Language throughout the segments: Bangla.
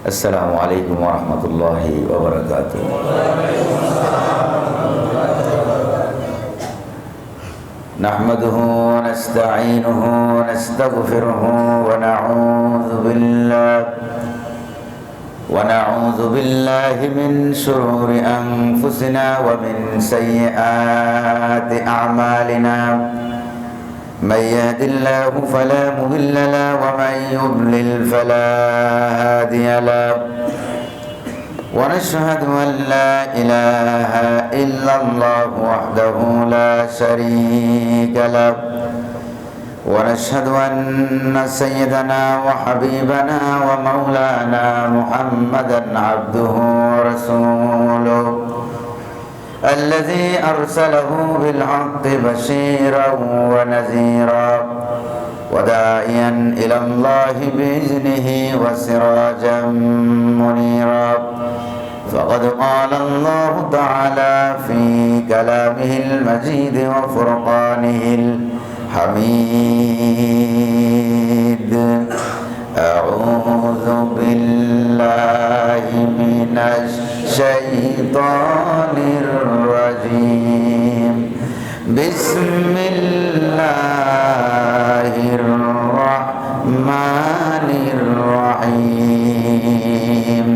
আসসালামু আলাইকুম ওয়া রাহমাতুল্লাহি ওয়া বারাকাতুহু। নাহমাদুহু ওয়া নাস্তাঈনুহু ওয়া নাস্তাগফিরুহু ওয়া নাউযু বিল্লাহি মিন শুরুরি আনফুসিনা ওয়া মিন সাইয়্যাতি আ'মালিনা। من يهد الله فلا مضل له ومن يضلل فلا هادي له ونشهد أن لا إله إلا الله وحده لا شريك له ونشهد أن سيدنا وحبيبنا ومولانا محمدا عبده ورسوله الذي أرسله بالحق بشيرا ونذيرا وداعيا إلى الله بإذنه وسراجا منيرا. فقد قال الله تعالى في كلامه المجيد وفرقانه الحميد: أعوذ بالله من الشيطان الرجيم. بسم الله الرحمن الرحيم.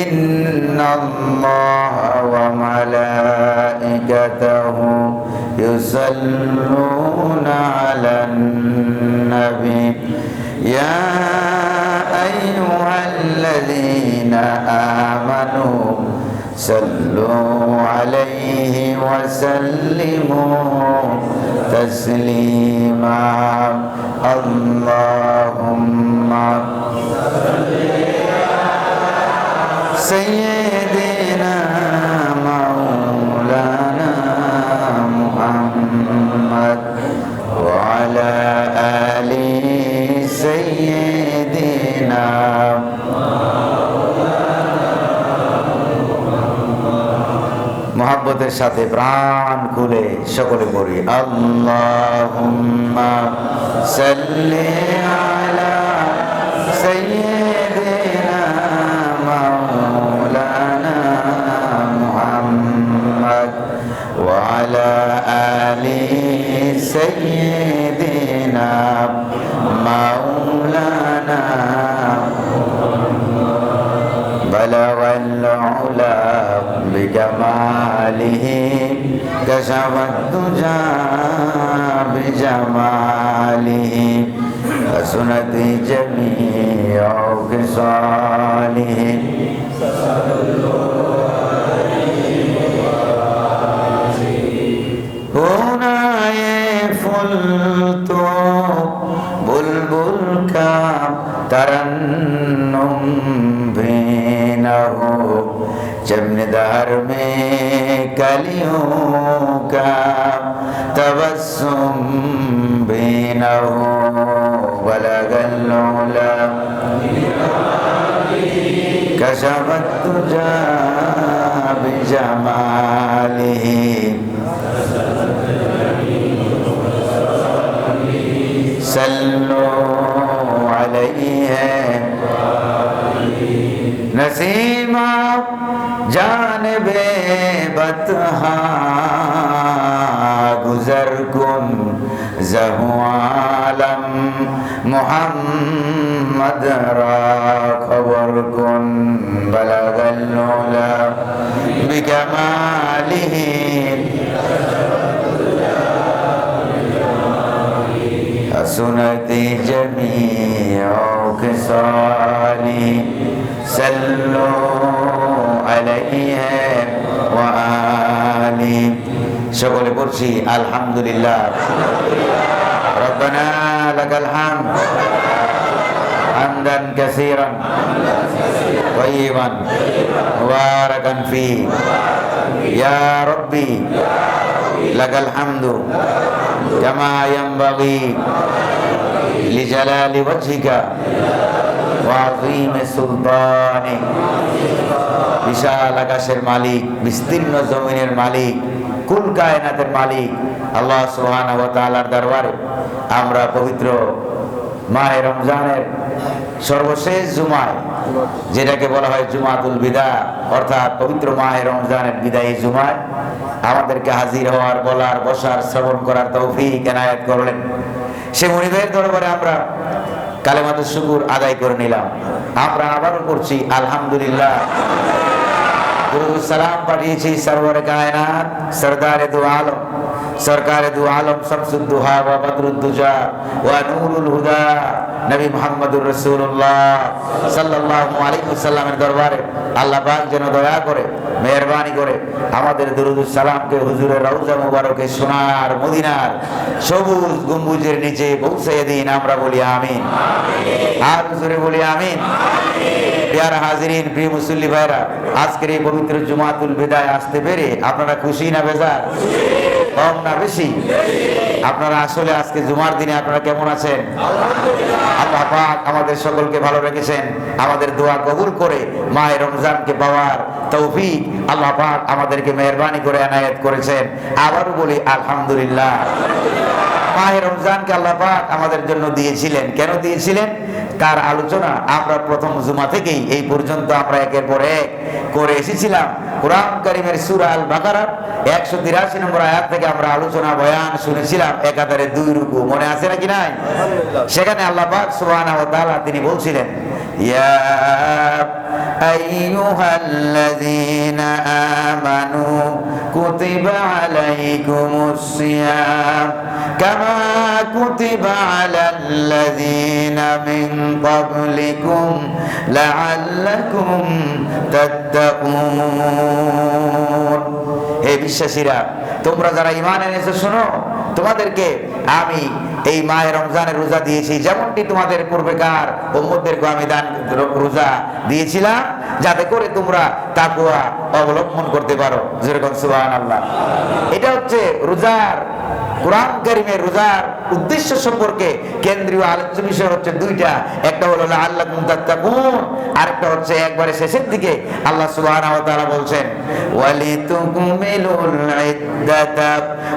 إن الله وملائكته يصلون على النبي يا أيها الذين آمنوا صلوا عليه وسلموا تسليما. اللهم سيدنا مولانا محمد وعلى آل سيدنا মোহাব্বতের সাথে প্রাণ খুলে সকলে পড়ি আল্লাহুম্মা সাল্লি আলা সাইয়্যিদিনা মাওলানা মুহাম্মদ ওয়া আলা আলি সাইয়্যিদিনা মাওলানা بلغ العلا بجماله كشف الدجى بجماله حسنت جميع خصاله. هناي فلت बुलबुल का तरन्नुम भी न हो जमनदार में कलियों का तबस्सुम भी न हो बलगल उला कशफत तुजा बिजमालिही सल्लो अलैहि नसीमा जानबे बतहा गुजर कुन ज़हु आलम मुहम्मद रा खबर कुन बलगल उला बिकमालिही सुनती जमीअ खिसाली सल्लु अलैहि व आली। সকলে পড়ছি আলহামদুলিল্লাহ। রব্বানা লাকাল হামদ হামদান কাসীরান তাইয়িবান মুবারাকান ফীহি ইয়া রাব্বি লাকাল হামদু কামা ইয়ানবাগি লিজালালি ওয়াজহিকা ওয়া আযীমি সুলতানিক। বিশাল আকাশের মালিক, বিস্তীর্ণ জমিনের মালিক, কুল কায়নাতের মালিক আল্লাহ সুবহানাহু ওয়া তাআলার দরবারে আমরা পবিত্র মাহে রমজানের সর্বশেষ জুমায়, যেটাকে বলা হয় জুমাতুল বিদা, অর্থাৎ পবিত্র মাহে রমজানের বিদায়ী জুমায় আমাদেরকে হাজির হওয়ার, বলার, বসার, শ্রবণ করার তৌফিক এনায়েত করলেন। সে মুনিবের দরবারে আমরা কালেমাতুশ শুকুর আদায় করে নিলাম। আমরা আবারও করছি আলহামদুলিল্লাহ। দুরূদ সালাম পাঠিয়েছি সরওয়ারে কায়নাত, সরদারে দু আলম, সরকারে দু আলম, শামসুদ দুহা ওয়া বদরুদ দুজা ওয়া নূরুল হুদা নবী মুহাম্মদুর রাসূলুল্লাহ সাল্লাল্লাহু আলাইহি ওয়াসাল্লামের দরবারে আল্লাহ পাক যেন দয়া করে, মেহেরবানি করে আমাদের দুরূদ সালামকে হুজুরের রওজা মুবারকে সোনার মদিনার সবুজ গম্বুজের নিচে পৌঁছে দিন। আমরা বলি আমিন, আর হুজুরে বলি আমিন। প্রিয় হাজিরিন, প্রিয় মুসল্লি ভাইরা, আজকের এই পবিত্র জুমাতুল বিদায় আসতে পেরে আপনারা খুশি না বেজার? কম না বেশি? আপনারা আসলে আজকে জুমার দিনে আপনারা কেমন আছেন? আল্লাহ পাক আমাদের সকলকে ভালো রেখেছেন। আমাদের দোয়া কবুল করে মাহে রমজানকে পাওয়ার তৌফিক আল্লাহ পাক আমাদেরকে মেহেরবানি করে এনায়েত করেছেন। আবারও বলি আলহামদুলিল্লাহ। মাহে রমজানকে আল্লাহ পাক আমাদের জন্য দিয়েছিলেন। কেন দিয়েছিলেন? তার আলোচনা আমরা প্রথম জুমা থেকেই এই পর্যন্ত আমরা একের পর এক করে এসেছিলাম। কুরআন কারীমের সূরা আল বাকারা 183 নম্বর আয়াত থেকে আমরা আলোচনা বয়ান শুনেছিলাম, একাধারে 2 রুকু। মনে আছে নাকি নাই? সেখানে আল্লাহ পাক সুবহানাহু ওয়া তাআলা তিনি বলছিলেন, ইয়া আইয়ুহাল্লাযীনা আমানু কুতিবা আলাইকুমুস সিয়াম কামা কুতিবা আলাল্লাযীনা মিন ক্বাবলিকুম লাআল্লাকুম তাত্তাকুন। হে বিশ্বাসীরা, তোমরা যারা ঈমান এনেছো শোনো, তোমাদেরকে আমি এই মাহে রমজানের রোজা দিয়েছি যেমনটি তোমাদের পূর্বেকার উম্মতদেরকে আমি রোজা দিয়েছিলাম, যাতে করে তোমরা তাকওয়া অবলম্বন করতে পারো। যেরকম সুবহানাল্লাহ। এটা হচ্ছে রোজার, কুরআন কারীমের রোজার উদ্দেশ্য সম্পর্কে কেন্দ্রীয় আলোচ্য বিষয় হচ্ছে 2টা। একটা হলো লাআল্লাকুম তাত্তাকুন, আরেকটা হচ্ছে একবারে শেষের দিকে আল্লাহ সুবহানাহু ওয়া তাআলা বলছেন, ওয়ালিতুকমিলুল ইদ্দাতা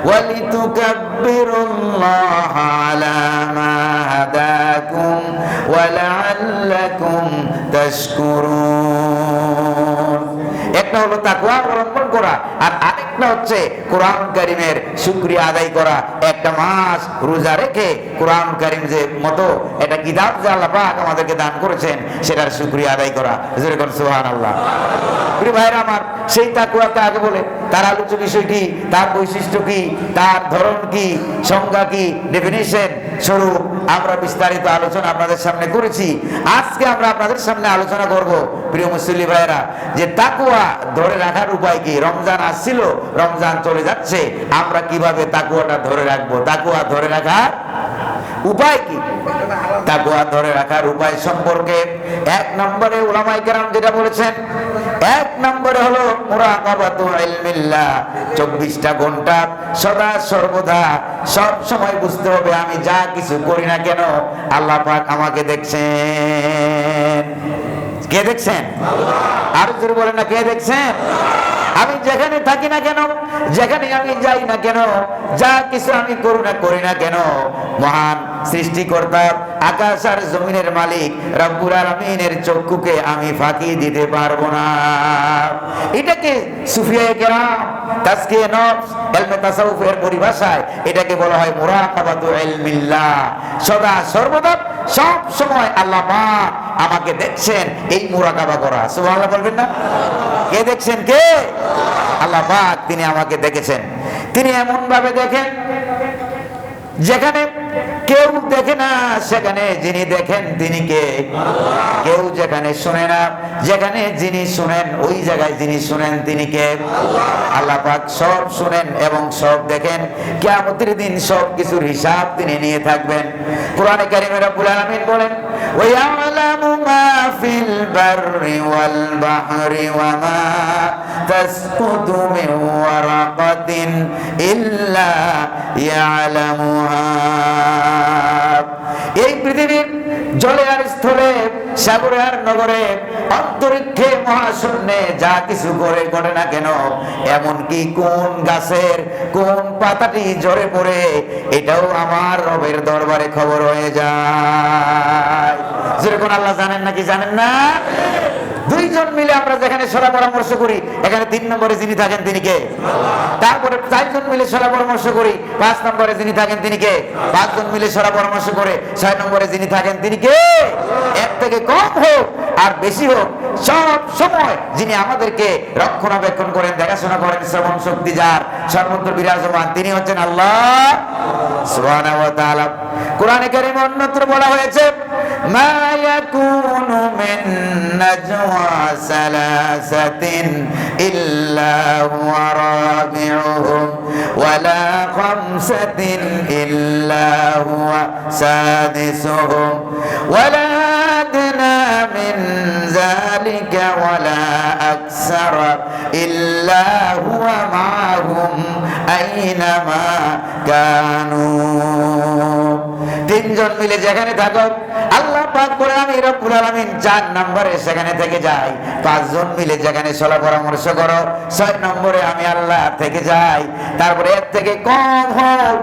ওয়ালিতুকাব্বিরুল্লাহা আলা মা হাদাকুম ওয়া লাআল্লাকুম তাশকুরুন। একটা হলো তাকওয়া অবলম্বন করা, আর আরেকটা হচ্ছে কোরআন কারীমের শুকরিয়া আদায় করা। একটা মাস রোজা রেখে কোরআন কারীম যে মতো এটা কিতাব যে আল্লাহ পাক আমাদেরকে দান করেছেন, সেটার শুকরিয়া আদায় করা। যেরকম সুবহানাল্লাহ। প্রিয় ভাইরা আমার, সেই তাকওয়াকে আগে বলে তার আলোচ্য বিষয় কি, তার বৈশিষ্ট্য কি, তার ধরন কি, সংজ্ঞা কি, ডেফিনিশন স্বরূপ আমরা বিস্তারিত আলোচনা আপনাদের সামনে করেছি। আজকে আমরা আপনাদের সামনে আলোচনা করব প্রিয় মুসল্লি ভাইরা, যে তাকওয়া ধরে রাখার উপায় কি। রমজান আসছিল, রমজান চলে যাচ্ছে, আমরা কিভাবে তাকওয়াটা ধরে রাখবো? তাকওয়া ধরে রাখার উপায় কি? তাকওয়া ধরে রাখার উপায় সম্পর্কে 1 নম্বরে উলামায়ে কেরাম যেটা বলেছেন, 1 নম্বরে হলো মুরাকাবাতু ইলমিল্লাহ। 24টা ঘন্টা সদা সর্বদা সব সময় বুঝতে হবে আমি যা কিছু করি না কেন আল্লাহ পাক আমাকে দেখছেন। কে দেখছেন? আর জোরে বলেন না, কে দেখছেন? আমি যেখানে থাকি না কেন, যেখানে আমি যাই না কেন, যা কিছু আমি করি না কেন, মহান সৃষ্টিকর্তা আকাশ আর জমিনের মালিক রব্বুল আলামিনের চক্ষুকে আমি ফাঁকি দিতে পারবো না। এটাকে সুফিয়ায়ে কেরাম তাজকিয়ে নফস ইলমে তাসাউফের পরিভাষায় এটাকে বলা হয় মুরাকাবাতু ইলমিল্লাহ। সদা সর্বদা সব সময় আল্লাহ পাক আমাকে দেখছেন, এই মুরাকাবা করা। সুবহানাল্লাহ বলবেন না? কে দেখছেন? কে? আল্লাহ পাক তিনি আমাকে দেখেছেন। তিনি এমন ভাবে দেখেন যেখানে কেউ দেখে না, সেখানে যিনি দেখেন তিনি কে? কেউ যেখানে শুনে না, যেখানে যিনি শুনেন, ওই জায়গায় যিনি শুনেন তিনি কে? আল্লাহ পাক সব শুনেন এবং সব দেখেন। কিয়ামতের দিন সব কিছুর হিসাব তিনি নিয়ে থাকবেন। কোরআনে কারীমে রব্বুল আলামিন বলেন, ওয়া ইয়ালামু মা ফিল বাররি ওয়াল বাহরি ওয়া মা তাসকুতু মিন ওয়ারাকাতিন ইল্লা ইয়ালামুহা। এই পৃথিবীর জলে আর স্থলে সাগরের নগরে, অন্তরিক্ষে, মহাশূন্যে যা কিছু ঘটে না কেন, এমনকি কোন গাছের কোন পাতাটি ঝরে পড়ে, এটাও আমার রবের দরবারে খবর হয়ে যায়। যেরকম আল্লাহ জানেন নাকি জানেন না? দুইজন মিলে আমরা যেখানে সলা পরামর্শ করি, এখানে 3 নম্বরে যিনি থাকেন তিনি কে? তারপরে 4 জন মিলে সলা পরামর্শ করি, 5 নম্বরে যিনি থাকেন তিনি কে? 5 জন মিলে সলা পরামর্শ করে 6 নম্বরে যিনি থাকেন তিনি কে? এর থেকে কম হোক আর বেশি হোক, সব সময় যিনি আমাদেরকে রক্ষণাবেক্ষণ করেন, দেখাশোনা করেন, শ্রবণ শক্তি যার সর্বত্র বিরাজমান, তিনি হচ্ছেন আল্লাহ সুবহানাহু ওয়া তাআলা। কোরআনে কারীমে অন্যত্র বলা হয়েছে, মা ইয়াকুনু মিন নাজওয়া সালাসাতিন ইল্লা হুয়া রাবিউহুম ওয়ালা খামসাতিন ইল্লা হুয়া সাদিসুহুম ওয়ালা আদনা মিন যালিকা ওয়ালা আকসারা ইল্লা হুয়া মাআহুম আইনামা কানু। 3 জন মিলে যেখানে থাকো, আল্লাহ পাক বলেন আমি রব্বুল আলামিন 4 নম্বরে সেখানে থেকে যাই। 5 জন মিলে যেখানে সলা পরামর্শ করো, 6 নম্বরে আমি আল্লাহ থেকে যাই। তারপরে এর থেকে কম হোক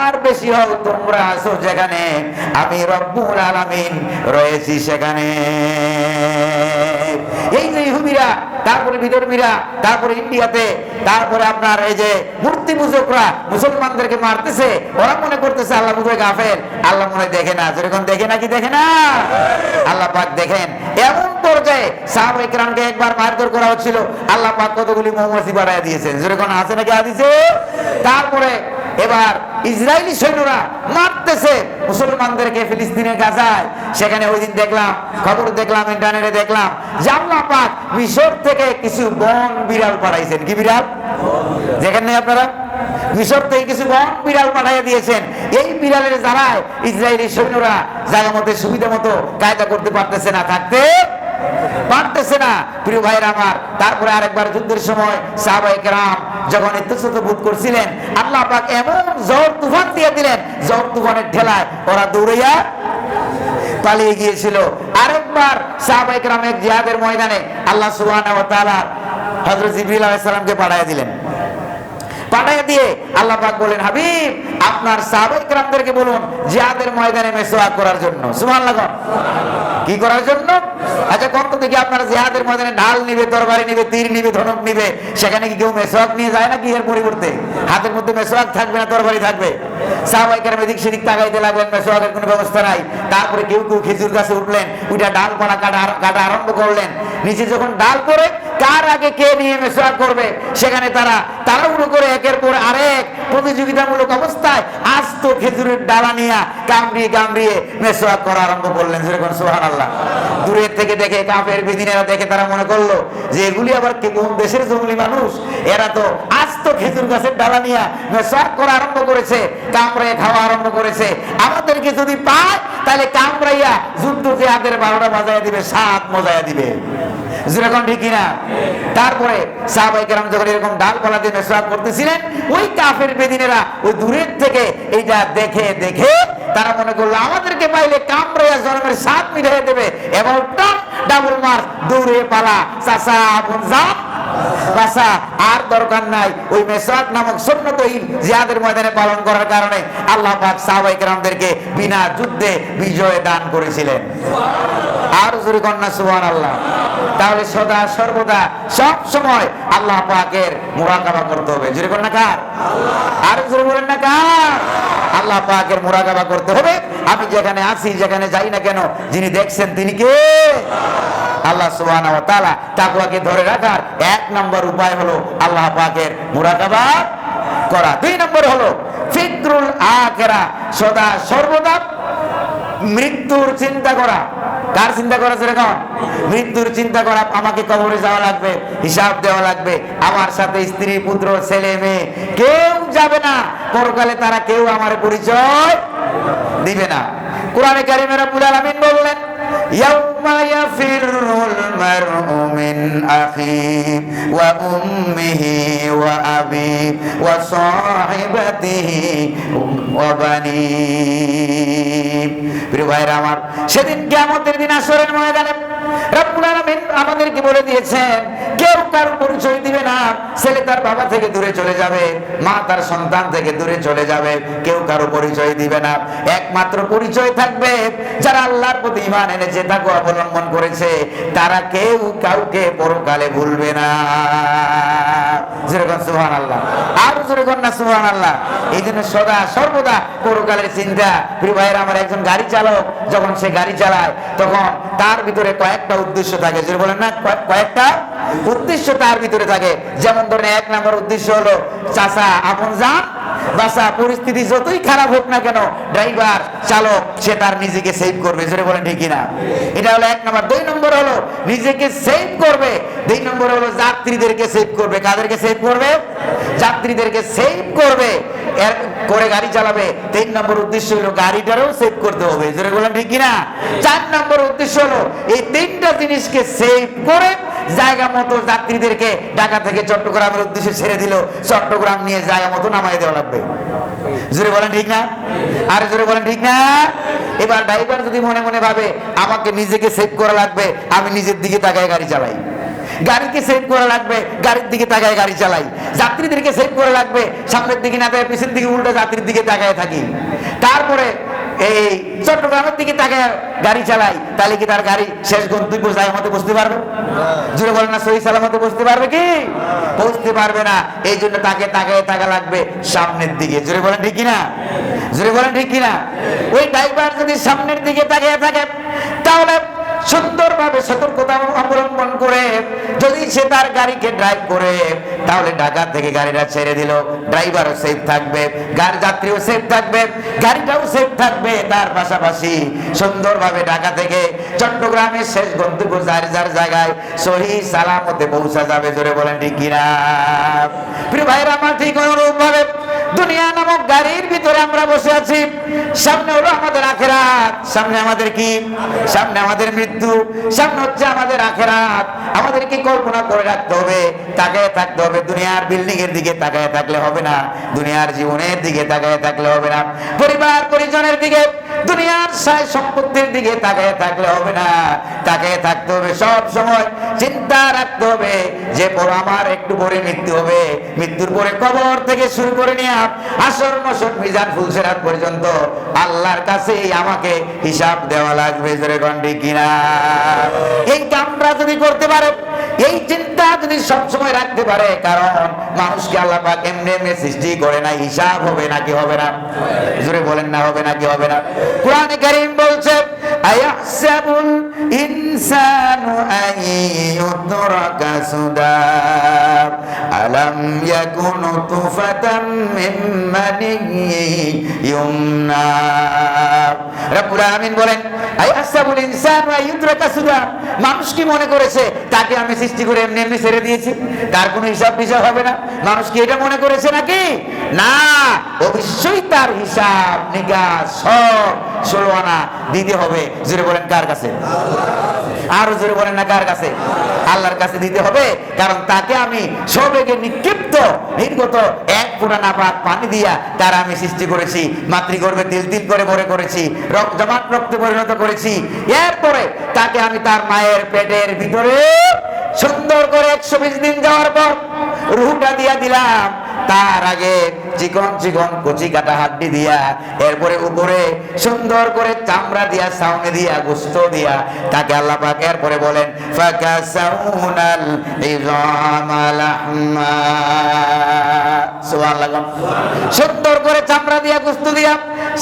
আর বেশি হোক, তোমরা আসো যেখানে, আমি রব্বুল আলামিন রয়েছি সেখানে। এই যে ইহুদিরা, তারপরে বিধর্মীরা, তারপরে ইন্ডিয়াতে, তারপরে আপনার এই যে মূর্তি পূজকরা মুসলমানদেরকে মারতেছে, ওরা মনে করতেছে আল্লাহ বোধহয় গাফেল, আল্লাহ মনে দেখে না। যেরকম দেখে নাকি দেখে না? আল্লাহ পাক দেখেন। এমন পর্যায়ে সাহাবায়ে কেরামকে একবার মারধর করা হচ্ছিল, আল্লাহ পাক কতগুলি মৌমাছি বাড়ায় দিয়েছেন। যেরকম আছে নাকি হাদিসে? তারপরে এবার ইসরায়েলি সৈন্যরা মারতেছে মুসলমানদেরকে ফিলিস্তিনের গাজায়। সেখানে ওই দিন দেখলাম, খবর দেখলাম, ইন্টারনেটে দেখলাম যে আল্লাহ পাক মিশর থেকে কিছু বন বিড়াল পাঠাইছেন। কি বিড়াল? যেখানে আপনারা মিশর থেকে কিছু বন বিড়াল পাঠিয়ে দিয়েছেন। এই বিড়ালের জ্বালায় ইসরায়েলি সৈন্যরা জায়গা মতো সুবিধা মতো কায়দা করতে পারতেছে না, থাকতে পারতেছে না। প্রিয় ভাইরা আমার, তারপরে আরেকবার যুদ্ধের সময় সাহাবায়ে কেরাম যখন ইতস্তত বোধ করছিলেন, আল্লাহ পাক এমন ঝড় তুফান দিয়ে দিলেন, ঝড় তুফানের ঠেলায় ওরা দৌড়াইয়া পালিয়ে গিয়েছিল। আরেকবার সাহাবায়ে কেরাম এক জিহাদের ময়দানে আল্লাহ সুবহানাহু ওয়া তাআলা হযরত জিবরিল আলাইহিস সালামকে পাঠিয়ে দিলেন। পাঠিয়ে দিয়ে আল্লাহ পাক বলেন, হাবিব আপনার সাহাবায়ে কেরামদেরকে বলুন জিহাদের ময়দানে মেসওয়াক করার জন্য। সুবহানাল্লাহ। কি করার জন্য? আচ্ছা কত দেখি আপনারা জিহাদের ময়দানে ঢাল নিবে, তরবারি নিবে, তীর নিবে, ধনুক নিবে, সেখানে কি কেউ মেসওয়াক নিয়ে যায় নাকি? এর পরিবর্তে হাতের মধ্যে মেসওয়াক থাকবে না, তরবারি থাকবে। সাহাবায়ে কেরাম এদিক সেদিক তাকাইতে লাগলেন, মেসওয়াকের কোনো ব্যবস্থা নাই। তারপরে কেউ কেউ খেজুর গাছে উঠলেন, ওইটা ডালপালা কাটা আরম্ভ করলেন। নিচে যখন ডাল পড়ে, কার আগে কে নিয়ে মেসওয়াক করবে, সেখানে তারা তাড়াহুড়ো করে একের পর আরেক প্রতিযোগিতামূলক অবস্থায় আস্ত খেজুরের ডালা নিয়ে কামড়িয়ে কামড়িয়ে মেসওয়াক করা আরম্ভ করলেন। যেরকম সুবহানাল্লাহ। দূরের থেকে দেখে কাফের বেদিনেরা দেখে তারা মনে করলো যে এগুলি আবার কোন দেশের জঙ্গলি মানুষ, এরা তো আস্ত খেজুর গাছের ডালা নিয়ে মেসওয়াক করা আরম্ভ করেছে, কামড়ে খাওয়া আরম্ভ করেছে। আমাদেরকে যদি পায় তাহলে কামড়াইয়া যুদ্ধ জিহাদের 12টা বাজায় দিবে, 7 মজায়া দিবে। যেরকম ঠিক কিনা? তারপরে সাহাবায়ে কেরাম যখন এরকম ডালপালা দিয়ে মেসওয়াক করতেছিলেন, ওই কাফের বেদিনেরা ওই দূরের থেকে এইটা দেখে দেখে তারা মনে করলো আমাদেরকে পাইলে কামড়াইয়া জন্মের 7 মিটাই দেবে, এবং টপ ডাবল মার, দৌড়ে পালা, চাচা আপন জান বাসা, আর দরকার নাই। ওই মেসওয়াক নামক সুন্নতহীন জিহাদের ময়দানে পালন করার কারণে আল্লাহ পাক সাহাবায়ে কেরামদেরকে বিনা যুদ্ধে বিজয় দান করেছিলেন। আর জোরে কন্যা সুবহানাল্লাহ। তাহলে সদা সর্বদা সব সময় আল্লাহ পাকের মুরাকাবা করতে হবে। জোরে কন্যা কার? আর জোরে বলেন না কার? আল্লাহ পাকের মুরাকাবা করতে হবে। আমি যেখানে আছি, যেখানে যাই না কেন, যিনি দেখছেন তিনি কে? আল্লাহ সুবহানাহু ওয়া তাআলা। তাকওয়াকে ধরে রাখার 1 নম্বর উপায় হলো আল্লাহ পাকের মুরাকাবা করা। 2 নম্বর হলো ফিকরুল আখিরা, সদা সর্বদা মৃত্যুর চিন্তা করা। কার চিন্তা করা? যেরকম মৃত্যুর চিন্তা করা। আমাকে কবরে যাওয়া লাগবে, হিসাব দেওয়া লাগবে, আমার সাথে স্ত্রী, পুত্র, ছেলে, মেয়ে কেউ যাবে না পরকালে, তারা কেউ আমার পরিচয় দিবে না। কোরআনে কারীমে রব্বুল আলামিন বললেন, ইয়াউমা ইয়াউমা ইয়াফিরুল মারউ মিন আখিহি ওয়া উম্মিহি ওয়া আবিহি ওয়া সাহিবাতিহি ওয়া বানিহি। প্রিয় ভাইরা আমার, সেদিন কিয়ামতের দিন আসরের ময়দানে রব্বুল আলামিন আমাদেরকে বলে দিয়েছেন, কেউ কারো পরিচয় দিবে না। ছেলে তার বাবা থেকে দূরে চলে যাবে, মা তার সন্তান থেকে দূরে চলে যাবে, কেউ কারো পরিচয় দিবে না। একমাত্র পরিচয় থাকবে যারা আল্লাহর প্রতি ঈমান এনেছে, তাকওয়া অবলম্বন করেছে, তারা কেউ কাউকে পরকালে ভুলবে না। যেরকম সুবহানাল্লাহ, আর যেরকম না সুবহানাল্লাহ। এই জন্য সদা সর্বদা পরকালের চিন্তা। প্রিয় ভাইয়েরা আমার, একজন গাড়ি চালক যখন সে গাড়ি চালায় তখন তার ভিতরে কয়েকটা উদ্দেশ্য থাকে। যে বলেন না, কয়েকটা উদ্দেশ্য তার ভিতরে থাকে। যেমন ধরেন, এক নম্বর উদ্দেশ্য হলো চাচা আপন জান বাসা। পরিস্থিতি যতই খারাপ হোক না কেন, ড্রাইভার চালক সে তার নিজেকে সেভ করবে। জোরে বলেন ঠিক কিনা? এটা হলো এক নম্বর। দুই নম্বর হলো নিজেকে সেভ করবে। দুই নম্বর হলো যাত্রীদেরকে সেভ করবে। কাদেরকে সেভ করবে? যাত্রীদেরকে সেভ করবে, এর করে গাড়ি চালাবে। তিন নম্বর উদ্দেশ্য হলো গাড়িটারও সেভ করতে হবে। জোরে বলেন ঠিক কিনা? চার নম্বর উদ্দেশ্য হলো এই তিনটা জিনিসকে সেভ করে জায়গা মতো যাত্রীদেরকে ঢাকা থেকে চট্টগ্রামের উদ্দেশ্যে ছেড়ে দিল, চট্টগ্রাম নিয়ে জায়গা মতো নামাই দেওয়া লাগবে। জোরে বলেন ঠিক না? আর জোরে বলেন ঠিক না? এবার ড্রাইভার যদি মনে মনে ভাবে আমাকে নিজেকে সেভ করা লাগবে, আমি নিজের দিকে তাকায় গাড়ি চালাই। গাড়িকে সেভ করা লাগবে, গাড়ির দিকে তাকায় গাড়ি চালাই। যাত্রীদেরকে সেভ করা লাগবে, সামনের দিকে না তাকায় পিছের দিকে উল্টো যাত্রীর দিকে তাকায় থাকি। তারপরে এই চট্টগ্রামের দিকে তাকায় গাড়ি চালাই, তাহলে কি তার গাড়ি শেষ গন্তব্য জায়গা মতো বসতে পারবে? জোরে বলেন না, সহি সালামতে বসতে পারবে কি? বসতে পারবে না। এই জন্য তাকে তাকায় থাকা লাগবে সামনের দিকে। জোরে বলেন ঠিক কিনা? জোরে বলেন ঠিক কিনা? ওই ড্রাইভার যদি সামনের দিকে তাকিয়ে থাকে, তাহলে সুন্দরভাবে সতর্কতা অবলম্বন করে যদি সে তার গাড়িকে ড্রাইভ করে, তাহলে ঢাকা থেকে গাড়িটা ছেড়ে দিল, ড্রাইভারও সেফ থাকবে, গাড়ি যাত্রীও সেফ থাকবে, গাড়িটাও সেফ থাকবে। তার পাশাপাশি সুন্দরভাবে ঢাকা থেকে চট্টগ্রামের শেষ গন্তব্য যার যার জায়গায় সহি সালামতে পৌঁছা যাবে। জোরে বলেন ঠিক কিনা? প্রিয় ভাইরা আমার, ঠিক অনুরূপভাবে দুনিয়া নামক গাড়ির ভিতরে আমরা বসে আছি। সামনে হলো আমাদের আখিরাত। সামনে আমাদের কি? সামনে আমাদের মৃত্যু, সামনে হচ্ছে আমাদের আখিরাত। আমাদেরকে কল্পনা করে রাখতে হবে, তাকায় থাকতে হবে। দুনিয়ার বিল্ডিং এর দিকে তাকায় থাকলে হবে না, দুনিয়ার জীবনের দিকে তাকায় থাকলে হবে না, পরিবার পরিজনের দিকে, দুনিয়ার সায় সম্পত্তির দিকে তাকায় থাকলে হবে না। তাকায় থাকতে হবে, সব সময় চিন্তা রাখতে হবে যে পর আমার একটু পরে মৃত্যু হবে। মৃত্যুর পরে কবর থেকে শুরু করে নিয়ে আসর নসর মিজান ফুলসেরাত পর্যন্ত আল্লাহর কাছে আমাকে হিসাব দেওয়া লাগবে। জোরে গন্ডি কিনা? এই কামরা যদি করতে পারে, এই চিন্তা যদি সবসময় রাখতে পারে, কারণ মানুষকে আল্লাহ পাক এমনি এমনি সৃষ্টি করে না, হিসাব হবে নাকি হবে না? জোরে বলেন না, হবে নাকি হবে না? কোরআনে কারীম বলছে, আয়াহসাবুল ইনসানু আইয়ুতরাকা সুদা আলাম ইয়াকুন তুফাতাম মিন মানিয়্যিন ইউমনা। রব্বুল আলামিন বলেন, আয়াহসাবুল ইনসানু আইয়ুতরাকা সুদা, মানুষ কি মনে করেছে তাকে আমি সৃষ্টি করে এমনি এমনি ছেড়ে দিয়েছি, তার কোনো হিসাব বিচার হবে না? মানুষ কি এটা মনে করেছে নাকি? না, অবশ্যই তার হিসাব নিকাশ সব 16 আনা দিতে হবে। জোরে বলেন কার কাছে? আরো জোরে বলেন না, কার কাছে? আল্লাহর কাছে দিতে হবে। কারণ তাকে আমি সবেগে নিক্ষিপ্ত নির্গত এক ফোঁটা নাপাক পানি দিয়া তার আমি সৃষ্টি করেছি, মাতৃগর্ভে তিল তিল করে ভরে করেছি, জমাট রক্তে পরিণত করেছি। এরপরে তাকে আমি তার মায়ের পেটের ভিতরে সুন্দর করে 120 দিন যাওয়ার পর রুহটা দিয়া দিলাম। তার আগে চিকন চিকন কচি কাটা হাড্ডি দিয়া, এরপরে উপরে সুন্দর করে চামড়া দিয়া, সাউনে দিয়া, গোশত দিয়া তাকে আল্লাহ পাক এরপরে বলেন, ফাকাসাউনাল ইযামা লাহমা। সুবহানাল্লাহ। সুন্দর করে চামড়া দিয়া, গোশত দিয়া,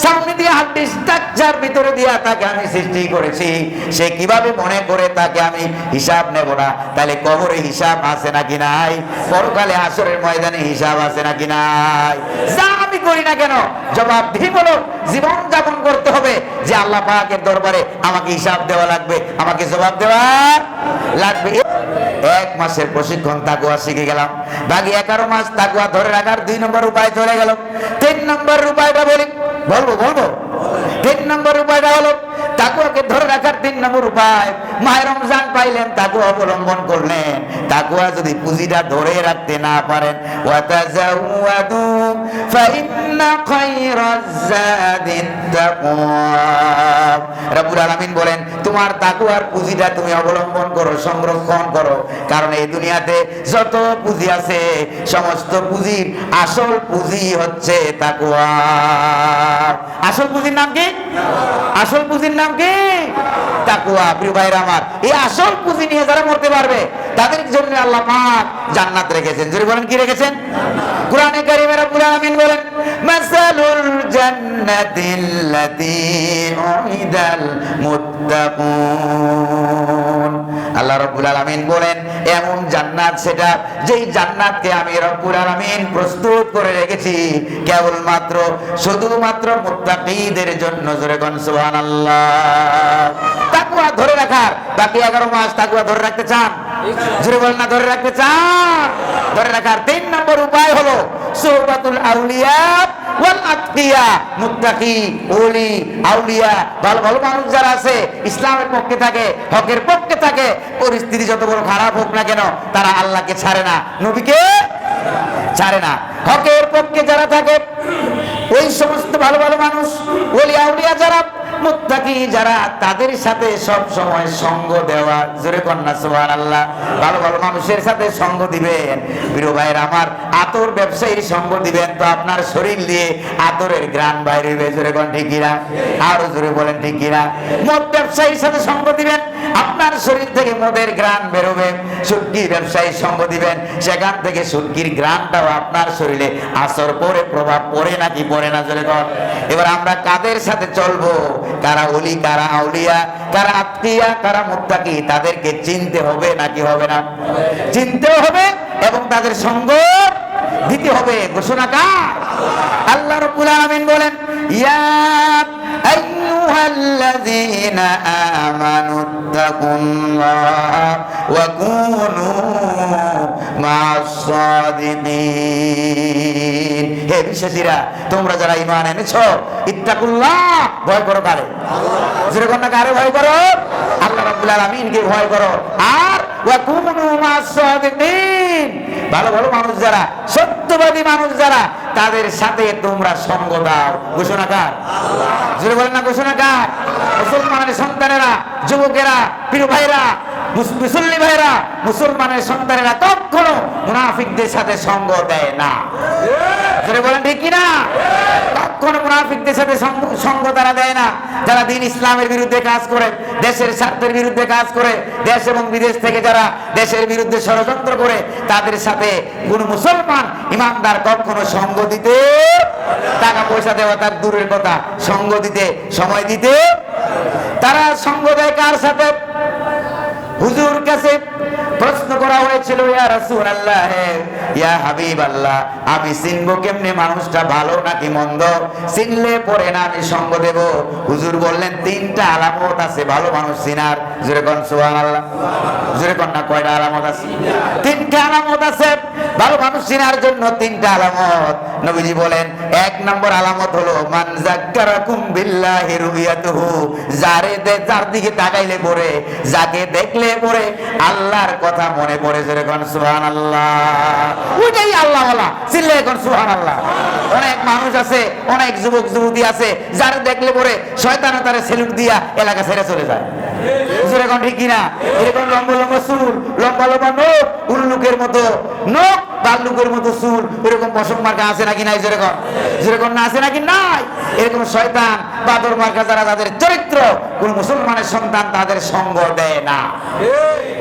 সাউনে দিয়া, হাড্ডি স্ট্রাকচার ভিতরে দিয়া তাকে আমি সৃষ্টি করেছি। সে কিভাবে মনে করে তাকে আমি হিসাব নেব না? তাহলে কবরে হিসাব আছে নাকি নাই? পরকালে হাসরের ময়দানে হিসাব আছে নাকি নাই? যা আমি করি না কেন জবাবদিহিমূলক জীবন যাপন করতে হবে, যে আল্লাহ পাকের দরবারে আমাকে হিসাব দেওয়া লাগবে, আমাকে জবাব দেওয়া লাগবে। 1 মাসের প্রশিক্ষণ তাকওয়া শিখে গেলাম, বাকি 11 মাস তাকওয়া ধরে রাখার 2 নম্বর উপায় চলে গেল। 3 নম্বর উপায়টা বলবো তিন নম্বর উপায়টা হলো তাকওয়াকে ধরে রাখার তিন নম্বর উপায়, মাহে রমজান পাইলেন, তাকওয়া অবলম্বন করলেন। তাকওয়া যদি পুঁজিটা ধরে রাখতে না পারেন, ওয়াতাজাওয়াদু ফাইন্না খায়রাজ যাদিত তাকওয়া। রব্বুল আলামিন বলেন তোমার তাকওয়ার পুঁজিটা তুমি অবলম্বন করো, সংরক্ষণ করো, কারণ এই দুনিয়াতে যত পুঁজি আছে সমস্ত পুঁজির আসল পুঁজি হচ্ছে তাকওয়া। আসল পুঁজির নাম কি? আসল পুঁজির নাম কি? তাকওয়া। প্রিয় ভাইরা আমার, এই আসল পুঁজি নিয়ে যারা মরতে পারবে তাদের জন্য আল্লাহ পাক জান্নাত রেখেছেন। জোরে বলেন কি রেখেছেন? কোরআনে কারীমে রব্বুল আলামিন বলেন মাসালুল জান্নাতিল্লাতী উইদাল মুত্তাকুন। আল্লাহ রব্বুল আলামিন বলেন এমন জান্নাত সেটা যেই জান্নাতকে আমি রব্বুল আলামিন প্রস্তুত করে রেখেছি কেবলমাত্র শুধুমাত্র মুত্তাকীদের জন্য। জোরে কোন সুবহানাল্লাহ। তাকওয়া ধরে রাখার বাকি 11 মাস তাকওয়া ধরে রাখতে চান? জোরে বলেন না ধরে রাখতে চান? ধরে রাখার তিন নম্বর উপায় হলো সুহবাতুল আউলিয়া ওয়াল আতকিয়া। মুত্তাকি, ওলি, আউলিয়া, ভালো ভালো মানুষ যারা আছে, ইসলামের পক্ষে থাকে, হকের পক্ষে থাকে, পরিস্থিতি যত বড় খারাপ হোক না কেন তারা আল্লাহকে ছাড়ে না, নবীকে ছাড়ে না। হকের পক্ষে যারা থাকে ওই সমস্ত ভালো ভালো মানুষ, ওলি আউলিয়া যারা, মুত্তাকি যারা, তাদের সাথে সব সময় সঙ্গ দেওয়া। জোরে কন্যা সুবহানাল্লাহ। ভালো ভালো মানুষের সাথে সঙ্গ দিবেন। প্রিয় ভাইরা আমার, আতর ব্যবসায়ীর সঙ্গ দিবেন তো আপনার শরীর দিয়ে আতরের ঘ্রাণ বাইরে হবে। জোরে কোন ঠিক কিনা? আরো জোরে বলেন ঠিক কিনা? মদ ব্যবসায়ীর সাথে সঙ্গ দিবেন, আপনার শরীর থেকে মদের ঘ্রাণ বেরোবে। সুটকি ব্যবসায়ীর সঙ্গ দিবেন, সেখান থেকে সুটকির ঘ্রাণটাও আপনার শরীরে আসর পরে প্রভাব পড়ে নাকি পড়ে না? জোরে কোন। এবার আমরা কাদের সাথে চলবো? কারা ওলি, কারা আউলিয়া, কারা আতকিয়া, কারা মুত্তাকি, তাদেরকে চিনতে হবে নাকি হবে না? চিনতেও হবে এবং তাদের সঙ্গ দিতে হবে। ঘোষণা কার? আল্লাহ রাব্বুল আলামিন বলেন ইয়া আইয়ুহাল্লাযীনা আমানুত্তাকুল্লাহা ওয়া কুনু মা'আস সাদিকিন। হে বিশ্বাসীরা, তোমরা যারা ঈমান এনেছো, ইত্তাকুল্লাহ, ভয় করো কারে? আল্লাহ। জোরে কোন কারে ভয় করো? আল্লাহ রাব্বুল আলামিনকে ভয় করো। আর ওয়া কুনু মা'আস সাদিকিন, ভালো ভালো মানুষ যারা, সত্যবাদী মানুষ যারা, তাদের সাথে তোমরা সঙ্গ দাও। ঘোষণা কার? আল্লাহ। জোরে বলেন না ঘোষণা কার? মুসলমানের সন্তানেরা, যুবকেরা, প্রিয় ভাইরা, মুসল্লি ভাইরা, মুসলমানের সন্তানেরা কখনো মুনাফিকদের সাথে সঙ্গ দেয় না। জোরে বলেন ঠিক কিনা? কখনো মুনাফিকদের সাথে সঙ্গ তারা দেয় না। যারা দ্বীন ইসলামের বিরুদ্ধে কাজ করে, দেশের স্বার্থের বিরুদ্ধে কাজ করে, দেশ এবং বিদেশ থেকে যারা দেশের বিরুদ্ধে ষড়যন্ত্র করে, তাদের সাথে কোন মুসলমান ইমানদার কখনো সঙ্গ দিতে, টাকা পয়সা দেওয়া তার দূরের কথা, সঙ্গ দিতে, সময় দিতে, তারা সঙ্গ দেয় কার সাথে? হুজুর কাছে প্রশ্ন করা হয়েছিল, ইয়া রাসূলুল্লাহ, ইয়া হাবিবাল্লাহ, আমি চিনবো কেমনে মানুষটা ভালো নাকি মন্দ? চিনলে পরে না আমি সঙ্গ দেব? হুজুর বললেন তিনটা আলামত আছে ভালো মানুষ চিনার। জোরে কোন সুবহানাল্লাহ। জোরে কোন না, কয়টা আলামত আছে? তিনটা আলামত আছে ভালো মানুষ চিনার জন্য। তিনটা আলামত নবীজি বলেন, এক নম্বর আলামত হলো মান যাক্কারাকুম বিল্লাহি রুয়াতুহু, যার দিকে তাকাইলে পরে, যাকে দেখলে পরে আল্লাহর কথা মনে পড়ে। জোরে কোন সুবহানাল্লাহ। ওইটাই আল্লাহ ওয়ালা, চিল্লায়ে কোন সুবহানাল্লাহ। অনেক মানুষ আছে, অনেক যুবক যুবতী আছে, যারা দেখলে পরে শয়তান তারে সেলুট দিয়া এলাকা ছেড়ে চলে যায়। জোরে কোন ঠিক কিনা? এরকম লম্বা লম্বা চুল, লম্বা লম্বা নখ, উল্লুকের মতো নখ, বাল্লুকের মতো চুল, এরকম পশম মার্কা আছে নাকি নাই? জোরে কোন, জোরে কোন না, আছে নাকি নাই? এরকম শয়তান বাদর মার্কা যারা, তাদের চরিত্র কোন মুসলমানের সন্তান তাদের সঙ্গ দেয় না।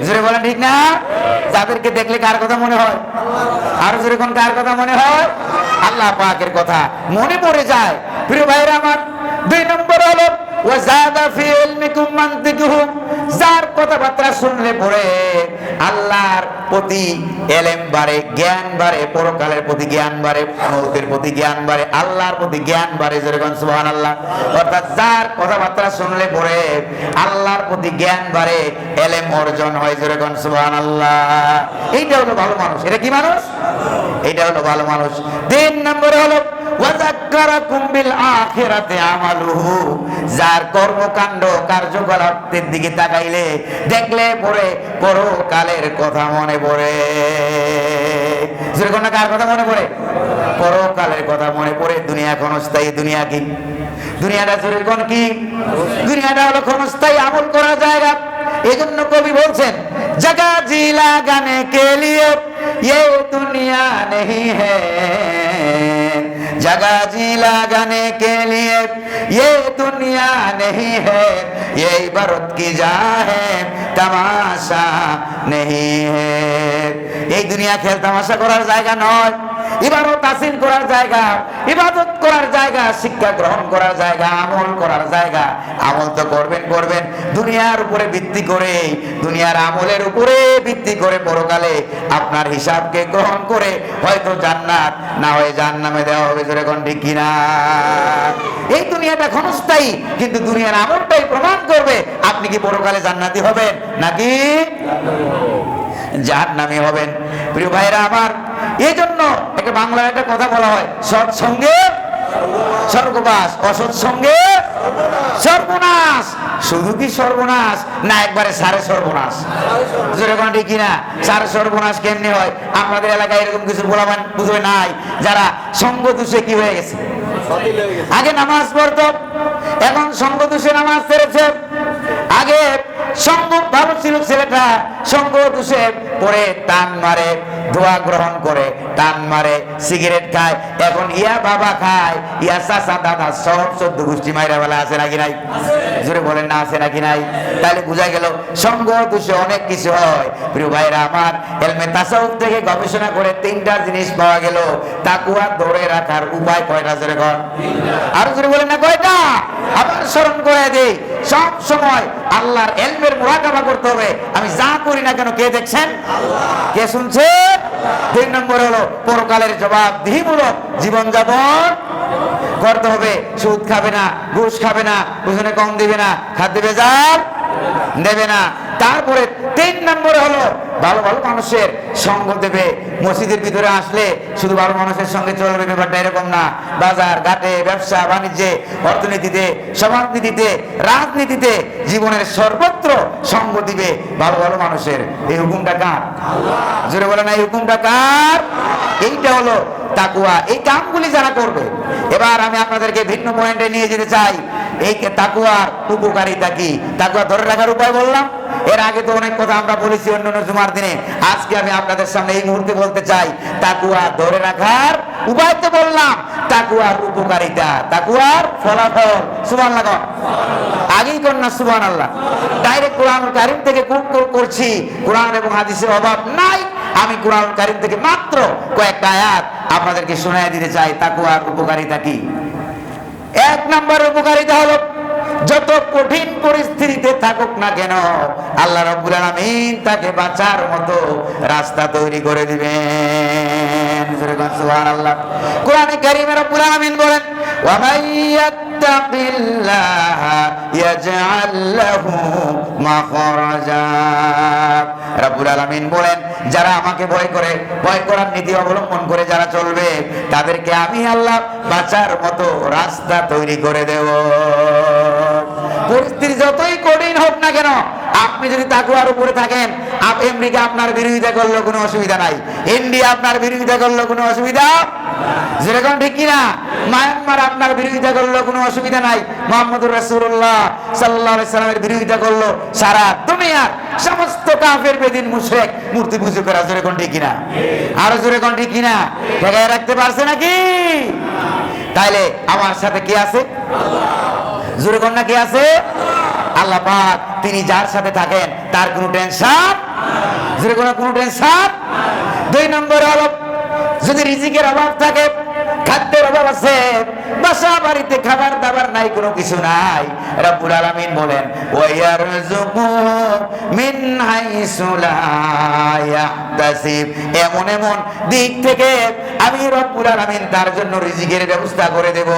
জোরে বলেন ঠিক না? যাদেরকে দেখলে কার কথা মনে হয়? আর জোরে কোন কার কথা মনে হয়? আল্লাহ পাকের কথা মনে পড়ে যায়। প্রিয় ভাইরা আমার, দুই নম্বর হলো ওয়াজাদা ফি ইলমিকুম মানতিকুহুম, যার কথাবার্তা শুনলে পরে আল্লাহর প্রতি এলেম বাড়ে, জ্ঞান বাড়ে, পরকালের প্রতি জ্ঞান বাড়ে, মৌতের প্রতি জ্ঞান বাড়ে, আল্লাহর প্রতি জ্ঞান বাড়ে। যেরকম সুবহানাল্লাহ। অর্থাৎ যার কথাবার্তা শুনলে পরে আল্লাহর প্রতি জ্ঞান বাড়ে, এলেম অর্জন হয়। যেরকম সুবহানাল্লাহ। এইটা হলো ভালো মানুষ। এটা কি মানুষ? এইটা হলো ভালো মানুষ। তিন নম্বরে হলো ওয়া যাক্কারাকুম বিল আখিরাতি আমালুহু, যার কর্মকাণ্ড কার্যকলাপের দিকে তাকাইলে দেখলে পরে পরকালের কথা মনে পড়ে। যেরকম কার কথা মনে পড়ে? পরকালের কথা মনে পড়ে। দুনিয়া ক্ষণস্থায়ী, দুনিয়া কি? দুনিয়াটা যেরকম কি? দুনিয়াটা হলো ক্ষণস্থায়ী আমল করার জায়গা। এই জন্য কবি বলছেন, জগা জি লাগানে কে লিয়ে ये दुनिया नहीं है, जगह जी लगाने के लिए ये दुनिया नहीं है, ये इबारत की जा है तमाशा नहीं है। এই দুনিয়া খেল তামাশা করার জায়গা নয়, ইবাদত হাসিল করার জায়গা, ইবাদত করার জায়গা, শিক্ষা গ্রহণ করার জায়গা, আমল করার জায়গা। আমল তো করবেন দুনিয়ার উপরে ভিত্তি করে, দুনিয়ার আমলের উপরে ভিত্তি করে পরকালে আপনার হিসাবকে গ্রহণ করে হয়তো জান্নাত না হয় জাহান্নামে দেওয়া হবে। জোরে কোন ঠিক কিনা? এই দুনিয়াটা ক্ষণস্থায়ী, কিন্তু দুনিয়ার আমলটাই প্রমাণ করবে আপনি কি পরকালে জান্নাতি হবেন নাকি জাহান্নামী হবেন। প্রিয় ভাইরা আমার, এই জন্য একটা বাংলায় একটা কথা বলা হয়, সৎসঙ্গে স্বর্গবাস, অসৎসঙ্গে সর্বনাশ। শুধু কি সর্বনাশ না একবারে সারে সর্বনাশ? যেরকম ঠিক কিনা? সারে সর্বনাশ কেমনি হয়? আমাদের এলাকায় এরকম কিছু বলাবেন বুঝবে নাই, যারা সঙ্গ দোষে কি হয়ে গেছে, আগে নামাজ পড়তো, এখন সঙ্গ দোষে নামাজ ছেড়েছে। আগে সঙ্গ ভালো ছিল ছেলেটা, সঙ্গ দোষে পড়ে টান মারে, ধোয়া গ্রহণ করে টান মারে, সিগারেট খায়, এখন ইয়া বাবা খায়, ইয়া চাচা দাদা সব 14 গোষ্ঠী মাইরা বেলা আছে নাকি নাই? জোরে বলেন না, আছে নাকি নাই? তাহলে বোঝা গেল সঙ্গ দোষে অনেক কিছু হয়। প্রিয় ভাইরা আমার, ইলমে তাসাউফ থেকে গবেষণা করে 3টা জিনিস পাওয়া গেল। তাকওয়া ধরে রাখার উপায় কয়টা? জোরে কর, আর জোরে বলেন না কয়টা? আবার স্মরণ করে দেই, সব সময় আল্লাহর ইলমের মুরাকাবা করতে হবে। আমি যা করি না কেন কে দেখছেন? আল্লাহ। কে শুনছে? 2 নম্বর হলো পরকালের জবাবদিহিমূলক জীবনযাপন করতে হবে। সুদ খাবে না, ঘুষ খাবে না, ওজনে কম দিবে না, খাদ্য ভেজাল দেবে না। তারপরে 3 নম্বরে হলো ভালো ভালো মানুষের সঙ্গ দেবে। মসজিদের ভিতরে আসলে শুধু ভালো মানুষের সঙ্গে চলবে ব্যাপারটা এরকম না। বাজার ঘাটে, ব্যবসা বাণিজ্যে, অর্থনীতিতে, সমাজনীতিতে, রাজনীতিতে, জীবনের সর্বত্র সঙ্গ দিবে ভালো ভালো মানুষের। এই হুকুমটা কার? আল্লাহ। জোরে বলে না, এই হুকুমটা কার? এইটা হলো তাকওয়া। এই কামগুলি যারা করবে, এবার আমি আপনাদেরকে ভিন্ন পয়েন্টে নিয়ে যেতে চাই। এই তাকওয়ার উপকারিতা কি? তাকওয়া ধরে রাখার উপায় বললাম, এর আগে তো অনেক কথা আমরা বলেছি অন্যান্য জুমার দিনে। আজকে আমি আপনাদের সামনে এই মুহূর্তে বলতে চাই, তাকওয়া ধরে রাখার উপায় তো বললাম, তাকওয়ার উপকারিতা, তাকওয়ার ফলাফল। সুবহানাল্লাহ, আগেই কর না সুবহানাল্লাহ। ডাইরেক্ট কোরআনুল কারীম থেকে কোট করছি, কোরআন এবং হাদিসের অভাব নাই। আমি কোরআনুল কারীম থেকে মাত্র কয়েকটা আয়াত আপনাদেরকে শোনায় দিতে চাই। তাকওয়ার উপকারিতা কি? 1 নম্বর উপকারিতা হলো, যত কঠিন পরিস্থিতিতে থাকুক না কেন আল্লাহ রাব্বুল আলামিন তাকে বাঁচার মতো রাস্তা তৈরি করে দিবেন। সুবহানাল্লাহ। কোরআনে কারীমে রাব্বুল আলামিন বলেন, ওয়া মাইয়াত্তাকিল্লাহা ইয়াজআল লাহু মাখরাজা। রাব্বুল আলামিন বলেন, যারা আমাকে ভয় করে, ভয় করার নীতি অবলম্বন করে যারা চলবে, তাদেরকে আমি আল্লাহ বাঁচার মতো রাস্তা তৈরি করে দেব। পরিস্থিতি যতই কঠিন হোক না কেন, আপনি যদি তাকওয়ার উপরে থাকেন, আমেরিকা আপনার বিরোধিতা করলে কোনো অসুবিধা নাই, ইন্ডিয়া আপনার বিরোধিতা করলে কোনো অসুবিধা, যেরকম ঠিক কিনা, মায়ানমার আপনার বিরোধিতা করলে কোনো অসুবিধা নাই, মুহাম্মদুর রাসূলুল্লাহ সাল্লাল্লাহু আলাইহি সাল্লামের বিরোধিতা করলো সারা দুনিয়ার সমস্ত কাফের বেদিন মুশরিক মূর্তি পূজা করা, যেরকম ঠিক কিনা, আরো যেরকম ঠিক কিনা, ঠেকায় রাখতে পারছে নাকি? তাইলে আমার সাথে কি আছে? আল্লাহ। জোরে কোন না কি আছে? আল্লাহ পাক। তিনি যার সাথে থাকেন তার কোনো টেনশন, জোরে কোনো টেনশন। 2 নম্বর হলো, যদি রিজিকের অভাব থাকে, খাদ্যের অভাব আছে, বাসা বাড়িতে খাবার দাবার নাই, কোনো কিছু নাই, রব্বুল আলামিন বলেন, ওয়া ইয়ারযুকু মিন হাইসু লা ইয়াহতাসিব। এমন এমন দিক থেকে আমি রব্বুল আলামিন তার জন্য রিজিকের ব্যবস্থা করে দেব,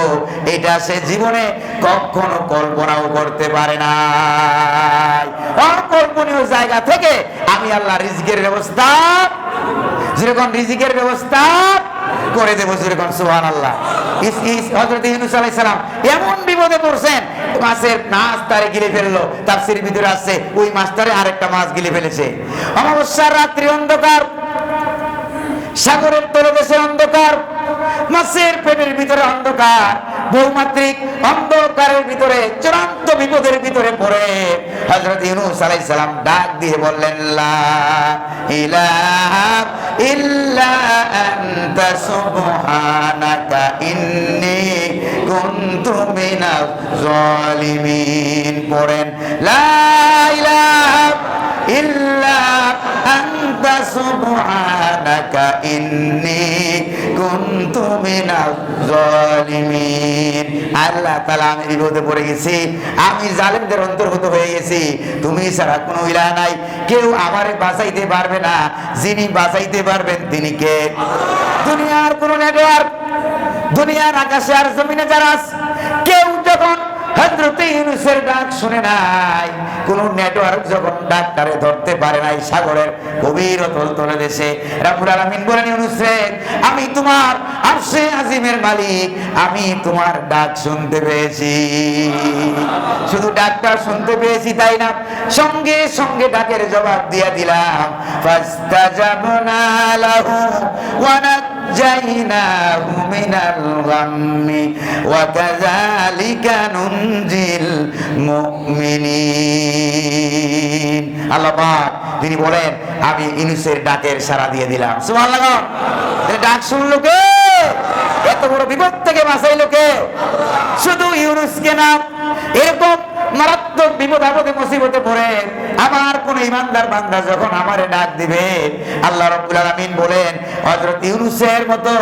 এটা সে জীবনে কখনো কল্পনাও করতে পারে না। অকল্পনীয় জায়গা থেকে আমি আল্লাহ রিজিকের ব্যবস্থা, যেরকম রিজিকের ব্যবস্থা করে দেব, যেরকম সুবহানাল্লাহ। হযরত ইউনূস আলাইহিস সালাম এমন বিপদে পড়ছেন, মাছের মাছ তারে গিলে ফেললো। তাফসীরের ভিতরে আছে ওই মাছটারে আরেকটা মাছ গিলে ফেলেছে। অমাবস্যার রাত্রি অন্ধকার, সাগরের তলদেশে অন্ধকার, মাছের পেটের ভিতরে অন্ধকার, বহুমাত্রিক অন্ধকারের ভিতরে চূড়ান্ত বিপদের ভিতরে পড়ে হযরত ইউনূস আলাইহিস সালাম ডাক দিয়ে বললেন, লা ইলাহা ইল্লা আনতা সুবহানাকা ইন্নী কুনতু মিনাজ জালিমিন। পড়েন, লা ইলাহা ইল্লা আনতা সুবহানাকা ইন্নী কুনতু মিনাজ জালিমিন। আল্লাহ তাআলা, আমি বিপদে পড়ে গেছি, আমি জালিমদের অন্তর্গত হয়ে গেছি, তুমি ছাড়া কোনো ইলাহ নাই, কেউ আমারে বাঁচাইতে পারবে না, যিনি বাঁচাইতে পারবেন তিনি কে? দুনিয়ার কোন নেটওয়ার্ক, দুনিয়ার আকাশে আর জমিনে যারা কেউ যখন হযরত ইউনূসের ডাক শুনে নাই, কোন নেটওয়ার্ক যখন ডাক্তারে ধরতে পারে নাই, সাগরের গভীর অতল তলদেশে রব্বুল আলামিন বলেন, ইউনূস রে, আমি তোমার আরশে আজিমের মালিক, আমি তোমার ডাক শুনতে পেয়েছি। শুধু ডাকটা শুনতে পেয়েছি তাই না, সঙ্গে সঙ্গে ডাকের জবাব দিয়ে দিলাম। ফাস্তাজাবনা লাহু ওয়া নাজ্জাইনাহু মিনাল গাম্মি ওয়া কাযালিকা নুনজিল মুমিনিন। আল্লাহ পাক তিনি বলেন, আমি ইউনূসের ডাকের সাড়া দিয়ে দিলাম। সুবহানাল্লাহ। ডাক শুনলো কে? এত বড় বিপদ থেকে বাঁচাইলো কে? শুধু ইউনূসকে না, এরকম মারাত্মক বিপদ আপদে মুসিবতে পড়ে আমার কোন ইমানদার বান্দা যখন আমারে ডাক দিবে, আল্লাহ রাব্বুল আলামিন বলেন, হযরত ইউনূসের মতো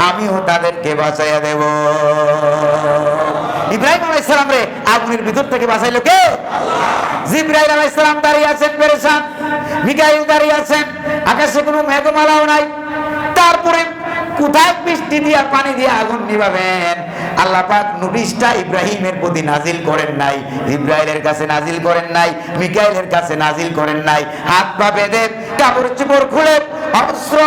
আমিও তাদেরকে বাঁচাইয়া দেব। ইব্রাহিম আলাইহিস সালাম রে আগুনের ভিতর থেকে বাঁচাইলো কে? জিবরাইল আলাইহিস সালাম দাঁড়িয়ে আছেন পেরেশান, মিকাইল দাঁড়িয়ে আছেন, আকাশে কোনো মেঘমালাও নাই, তারপরে কোথায় বৃষ্টি দিয়া পানি দিয়ে আগুন নিভাবেন? আল্লাহ পাক নোটিশটা ইব্রাহিমের প্রতি নাজিল করেন নাই, ইব্রাহিমের কাছে নাজিল করেন নাই, মিকাইলের কাছে নাজিল করেন নাই। হাত পা বেঁধে কাপড় চোপড় খুলে অবস্ত্র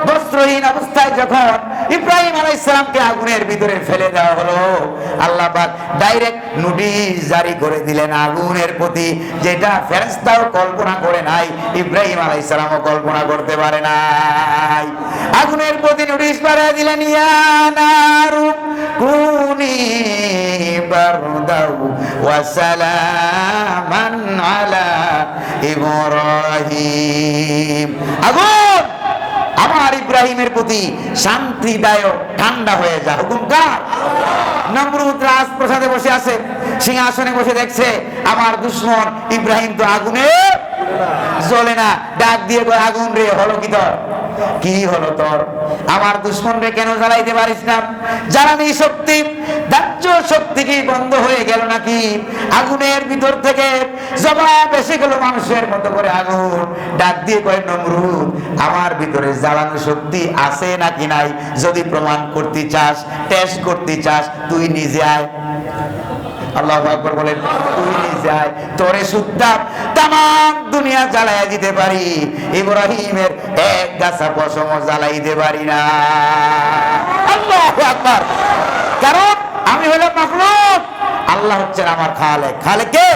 বস্ত্রহীন অবস্থায় যখন ইব্রাহিম আলাইহিস সালামকে আগুনের ভিতরে ফেলে দেওয়া হলো, আল্লাহ পাক ডাইরেক্ট নোটিশ জারি করে দিলেন আগুনের প্রতি, যেটা ফেরেশতাও কল্পনা করে নাই, ইব্রাহিম আলাইহিস সালামও কল্পনা করতে পারে নাই। আগুনের প্রতি নোটিশ পাঠিয়ে দিলেন, ইয়া নারু কুনি বারদাও ওয়া সালামান আলা ইব্রাহিম। আগুন আমার ইব্রাহিমের প্রতি শান্তিদায়ক ঠান্ডা হয়ে যা। হুকুম কার? নমরুদ রাজপ্রাসাদে বসে আছে, সিংহাসনে বসে দেখছে আমার দুশমন ইব্রাহিম তো আগুনে জ্বলে না, ডাক দিয়ে কয়, আগুন রে হলো কি তোর? কি হলো তোর? আমার দুশমন রে কেন জ্বালাইতে পারিস না? জ্বালানি শক্তি, দাহ্য শক্তি কি বন্ধ হয়ে গেল নাকি? আগুনের ভিতর থেকে জবাব এসে গেল মানুষের মতো করে আগুন। ডাক দিয়ে কয়, নমরুদ, আমার ভিতরে জ্বালানো শক্তি আছে নাকি নাই, যদি প্রমাণ করতে চাস, টেস্ট করতে চাস, তুই নিজে আয়। আল্লাহু আকবার বলেন, তুই নিজে আয়, তোরে সুদ্ধা তামাম দুনিয়া জ্বালাইয়া দিতে পারি, ইব্রাহিমের এক গাছা পশম জ্বালাইতে পারি না। আল্লাহু আকবার। কারণ আমি হলাম মাখলুক, আল্লাহ হচ্ছেন আমার খালেক। খালেক কে?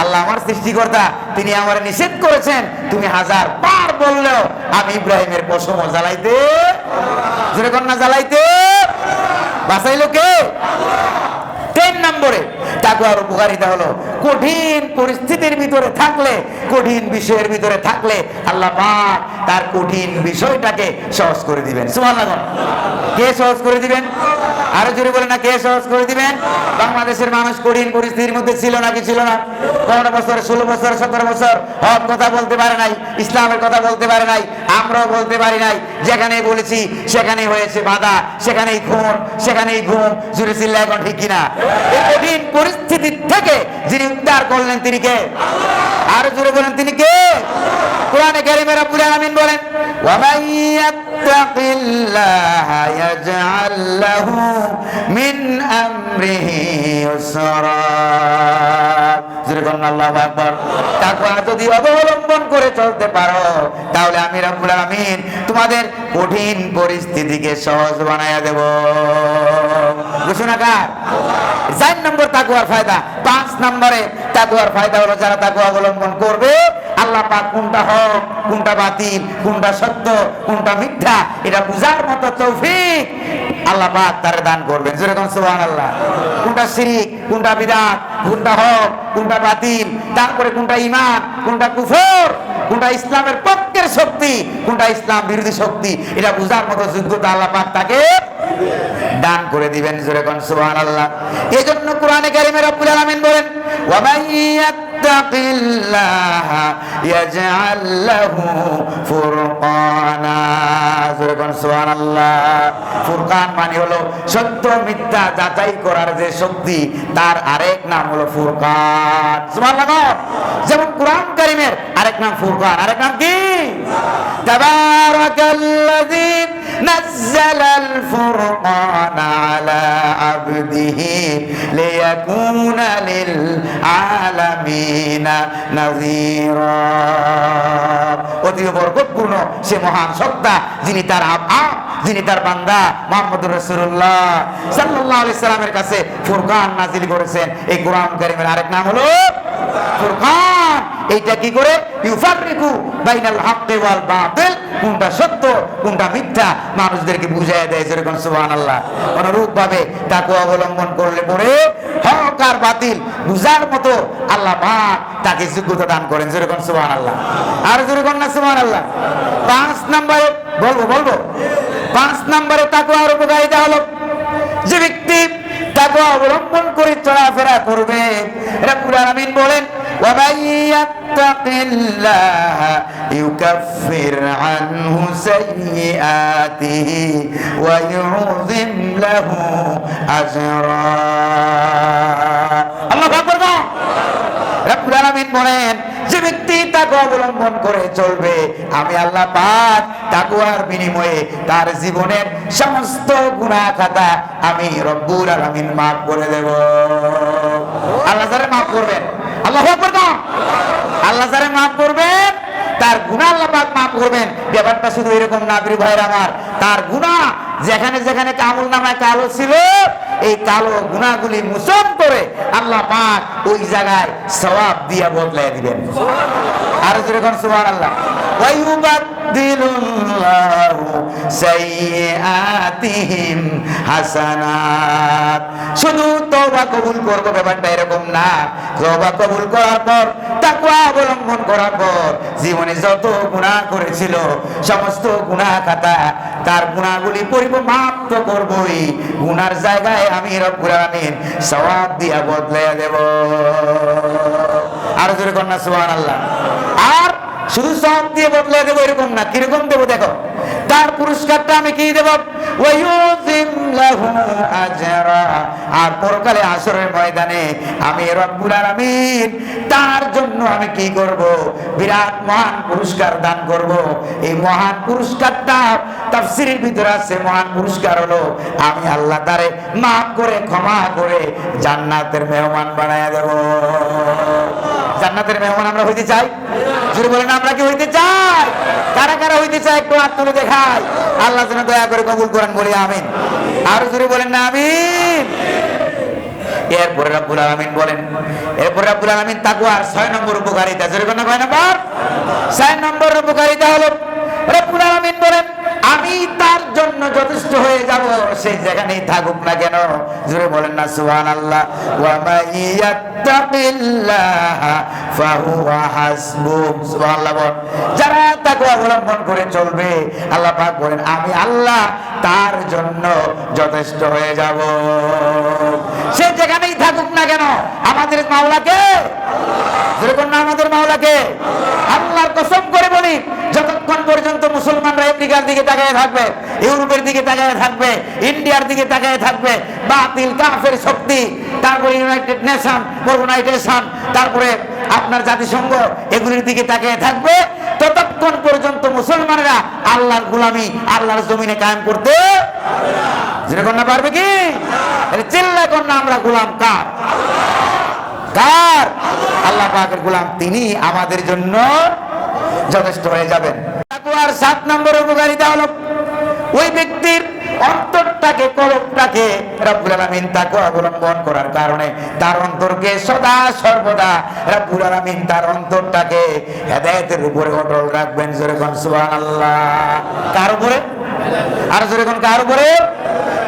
আল্লাহ আমার সৃষ্টিকর্তা, তিনি আমার নিষেধ করেছেন, তুমি হাজার বার বললেও আমি ইব্রাহিমের পশম জ্বালাইতে, জোরে কন্যা জ্বালাইতে বাঁচাইলো কে? 3 নম্বরে তাকওয়ার উপকারিতা হলো, কঠিন পরিস্থিতির ভিতরে থাকলে, কঠিন বিষয়ের ভিতরে থাকলে আল্লাহ পাক তার কঠিন বিষয়টাকে সহজ করে দিবেন। সুবহানাল্লাহ। কে সহজ করে দিবেন? আরো জোরে বলেন না, কে সহজ করে দিবেন? বাংলাদেশের মানুষ কঠিন পরিস্থিতির মধ্যে ছিল নাকি ছিল না? 15 বছর, 16 বছর, 17 বছর হক কথা বলতে পারে নাই, ইসলামের কথা বলতে পারে নাই, আমরাও বলতে পারি নাই। যেখানে বলেছি সেখানে হয়েছে বাধা, সেখানেই খুন, সেখানেই ঘুম। জোরে চিল্লায় এখন ঠিক কিনা? এই কঠিন পরিস্থিতি থেকে যিনি উদ্ধার করলেন তিনি কে? আরো জোরে বলেন, তিনি কে? কোরআনে কারীমে রব্বুল আলামিন বলেন, ওয়া মান ইয়াত্তাকিল্লাহা ইয়াজআল লাহু মিন আমরিহি ইউসরা। যেরকম আল্লাহু আকবার। তাকওয়া যদি অবলম্বন করে চলতে পারো তাহলে আমি রব্বুল আলামিন তোমাদের কঠিন পরিস্থিতিকে সহজ বানায়া দেব। ঘোষণাকার 4 নম্বর তাকওয়ার ফায়দা। 5 নম্বরে তাকওয়ার ফায়দা হলো যারা তাকওয়া অবলম্বন করবে আল্লাহ পাক কোনটা হক কোনটা বাতিল কোনটা সত্য কোনটা মিথ্যা এটা বুঝার মতো তৌফিক আল্লাহ পাক তারে দান করবেন। যেরকম সুবহানাল্লাহ। কোনটা শিরক কোনটা বিদআত কোনটা হক কোনটা বাতিল, তারপরে কোনটা ঈমান কোনটা কুফর, কোনটা ইসলামের পক্ষের শক্তি কোনটা ইসলাম বিরোধী শক্তি এটা বুঝার মতো যোগ্যতা আল্লাহ পাক তাকে দান করে দিবেন। যেরকম সুবহানাল্লাহ। এজন্য কোরআনে কারীমে রব্বুল আলামিন বলেন ওয়া মান ইয়াত্তাকিল্লাহা ইয়াজআল লাহু ফুরকানা। যেরকম সুবহানাল্লাহ। ফুরকান মানে হলো সত্য মিথ্যা যাচাই করার যে শক্তি তার আরেক নাম হলো ফুরকান। সুবহানাল্লাহ। যেমন কোরআন কারীমের আরেক নাম ফুরকান, আরেক নাম কি? তাবারাকাল্লাযী নাযালাল ফুরকানা আলা আবদিহি লিয়াকুনা লিল আলামিনা নাযীরা। অতি বরকতপূর্ণ সে মহান সত্তা যিনি তার বান্দা মুহাম্মদুর রাসূলুল্লাহ সাল্লাল্লাহু আলাইহি সাল্লামের কাছে ফুরকান নাযিল করেছেন। এই কোরআন কারীমের আরেক নাম হলো ফুরকান। এইটা কি করে? ইউফাররিকু বাইনাল হাক্কি ওয়াল বাতিল, কোনটা সত্য কোনটা মিথ্যা মানুষদেরকে বুঝিয়ে দেয়। যেরকম সুবহানাল্লাহ। অনুরূপ ভাবে তাকওয়া অবলম্বন করলে পরে হক আর বাতিল বুঝার মতো আল্লাহ পাক তাকে যোগ্যতা দান করেন। যেরকম সুবহানাল্লাহ। আর যেরকম না সুবহানাল্লাহ। 5 নম্বরে বলবো 5 নম্বরে তাকওয়ার উপকারিতা হলো যে ব্যক্তি তাকওয়া অবলম্বন করে চলাফেরা করবে রব্বুল আলামিন বলেন ওয়া মান ইয়াত্তাকিল্লাহা ইউকাফির আনহু সাইয়্যাতিহি ওয়া ইউযিম লাহু আজরা। আল্লাহু আকবার। রব্বুল আলামিন বলেন যে ব্যক্তি তাকওয়া অবলম্বন করে চলবে আমি আল্লাহ পাক তাকওয়ার বিনিময়ে তার জীবনের সমস্ত গুনাহ খাতা আমি রব্বুল আলামিন maaf করে দেব। আল্লাহ যারে maaf করবেন, আল্লাহু আকবার। আল্লাহ যারে maaf করবেন তার গুনাহ আল্লাহ পাক maaf করবেন। ব্যাপারটা শুধু এরকম না প্রিয় ভাইরা আমার, তার গুনাহ যেখানে যেখানে আমলনামায় কালো ছিল এই কালো গুনাহগুলি মোচন করে আল্লাহ পাক ওই জায়গায় সওয়াব দিয়া বদলায় দিবেন। আর যেরকম সুবহানাল্লাহ। ওয়া ইউবাদদিলুল্লাহু সাইয়্যাতিহিম হাসানাত। শুধু তওবা কবুল করব ব্যাপারটা এরকম না। তওবা কবুল করার পর তাকওয়া অবলম্বন করার পর জীবনে যত গুনাহ করেছিল সমস্ত গুনাহ খাতা তার গুনাহগুলি মাফ তো করবই, গুনার জায়গায় আমি রব্বুল আলামিন সওয়াব দিয়া বদলাইয়া দেব। আর জোরে কন্যা সুবহানাল্লাহ। আর শুধু সওয়াব দিয়ে বদলাইয়া দেব এরকম না, কিরকম দেব দেখো। তার পুরস্কারটা আমি কি দেব? ওয়া ইউযিম লাহু আজরা। আর পরকালে হাসরের ময়দানে আমি রব্বুল আলামিন তার জন্য আমি কি করব? বিরাট মহান পুরস্কার দান করব। এই মহান পুরস্কারটা তাফসীরের ভিতরে আছে, মহান পুরস্কার হলো আমি আল্লাহ তারে maaf করে ক্ষমা করে জান্নাতের মেহমান বানায়া দেব। জান্নাতের মেহমান আমরা হইতে চাই? জোরে বলেন আমরা কি হইতে চাই? কারা কারা হইতে চাই একটু হাত তুলে দেখাই। আল্লাহ যেন দয়া করে কবুল করেন, বলি আমিন। আর জোরে বলেন না আমিন। এরপরে রব্বুল আলামিন বলেন, এরপরে রব্বুল আলামিন তাকওয়ার 6 নম্বর উপকারিতা। জোরে বলেন কয় নম্বর? 6 নম্বর উপকারিতা হলো রব্বুল আলামিন বলেন আমি তার জন্য যথেষ্ট হয়ে যাব সে যেখানেই থাকুক না কেন। জোরে বলেন না সুবহানাল্লাহ। ওয়া মান ইয়াত্তাকিল্লাহা ফাহুয়া হাসবুহ। সুবহানাল্লাহ। যারা তাকওয়া অবলম্বন করে চলবে আল্লাহ পাক বলেন আমি আল্লাহ তার জন্য যথেষ্ট হয়ে যাব। সে যেখানেই থাকুক না কেন আমাদের মাওলাকে, জোরে বলেন না আমাদের মাওলাকে। আল্লাহর কসম করে বলি যতক্ষণ পর্যন্ত মুসলমানরা আমেরিকার দিকে তাকিয়ে থাকবে, ইউরোপের দিকে তাকিয়ে থাকবে, ইন্ডিয়ার দিকে তাকিয়ে থাকবে, বাতিল কাফের শক্তি, তারপরে ইউনাইটেড নেশন, অর্গানাইজেশন, তারপরে আপনার জাতিসংঘ এগুলির দিকে তাকিয়ে থাকবে, ততক্ষণ পর্যন্ত মুসলমানরা আল্লাহর গোলামি আল্লাহর জমিনে কায়েম করতে যেরকম না পারবে কি? চিল্লা কন্যা আমরা গোলাম কার? কার? আল্লাহ পাকের গোলাম, তিনি আমাদের জন্য যথেষ্ট হয়ে যাবেন। তাকওয়ার 7 নম্বর উপকারিতা হলো ওই ব্যক্তির অন্তরটাকে, কলবটাকে রব্বুল আলামিন তাকওয়া অবলম্বন করার কারণে তার অন্তরকে সদা সর্বদা রব্বুল আলামিন তার অন্তরটাকে হেদায়েতের উপরে অটল রাখবেন। জোরে কোন সুবহানাল্লাহ। কার উপরে? আর জোরে কোন কার উপরে?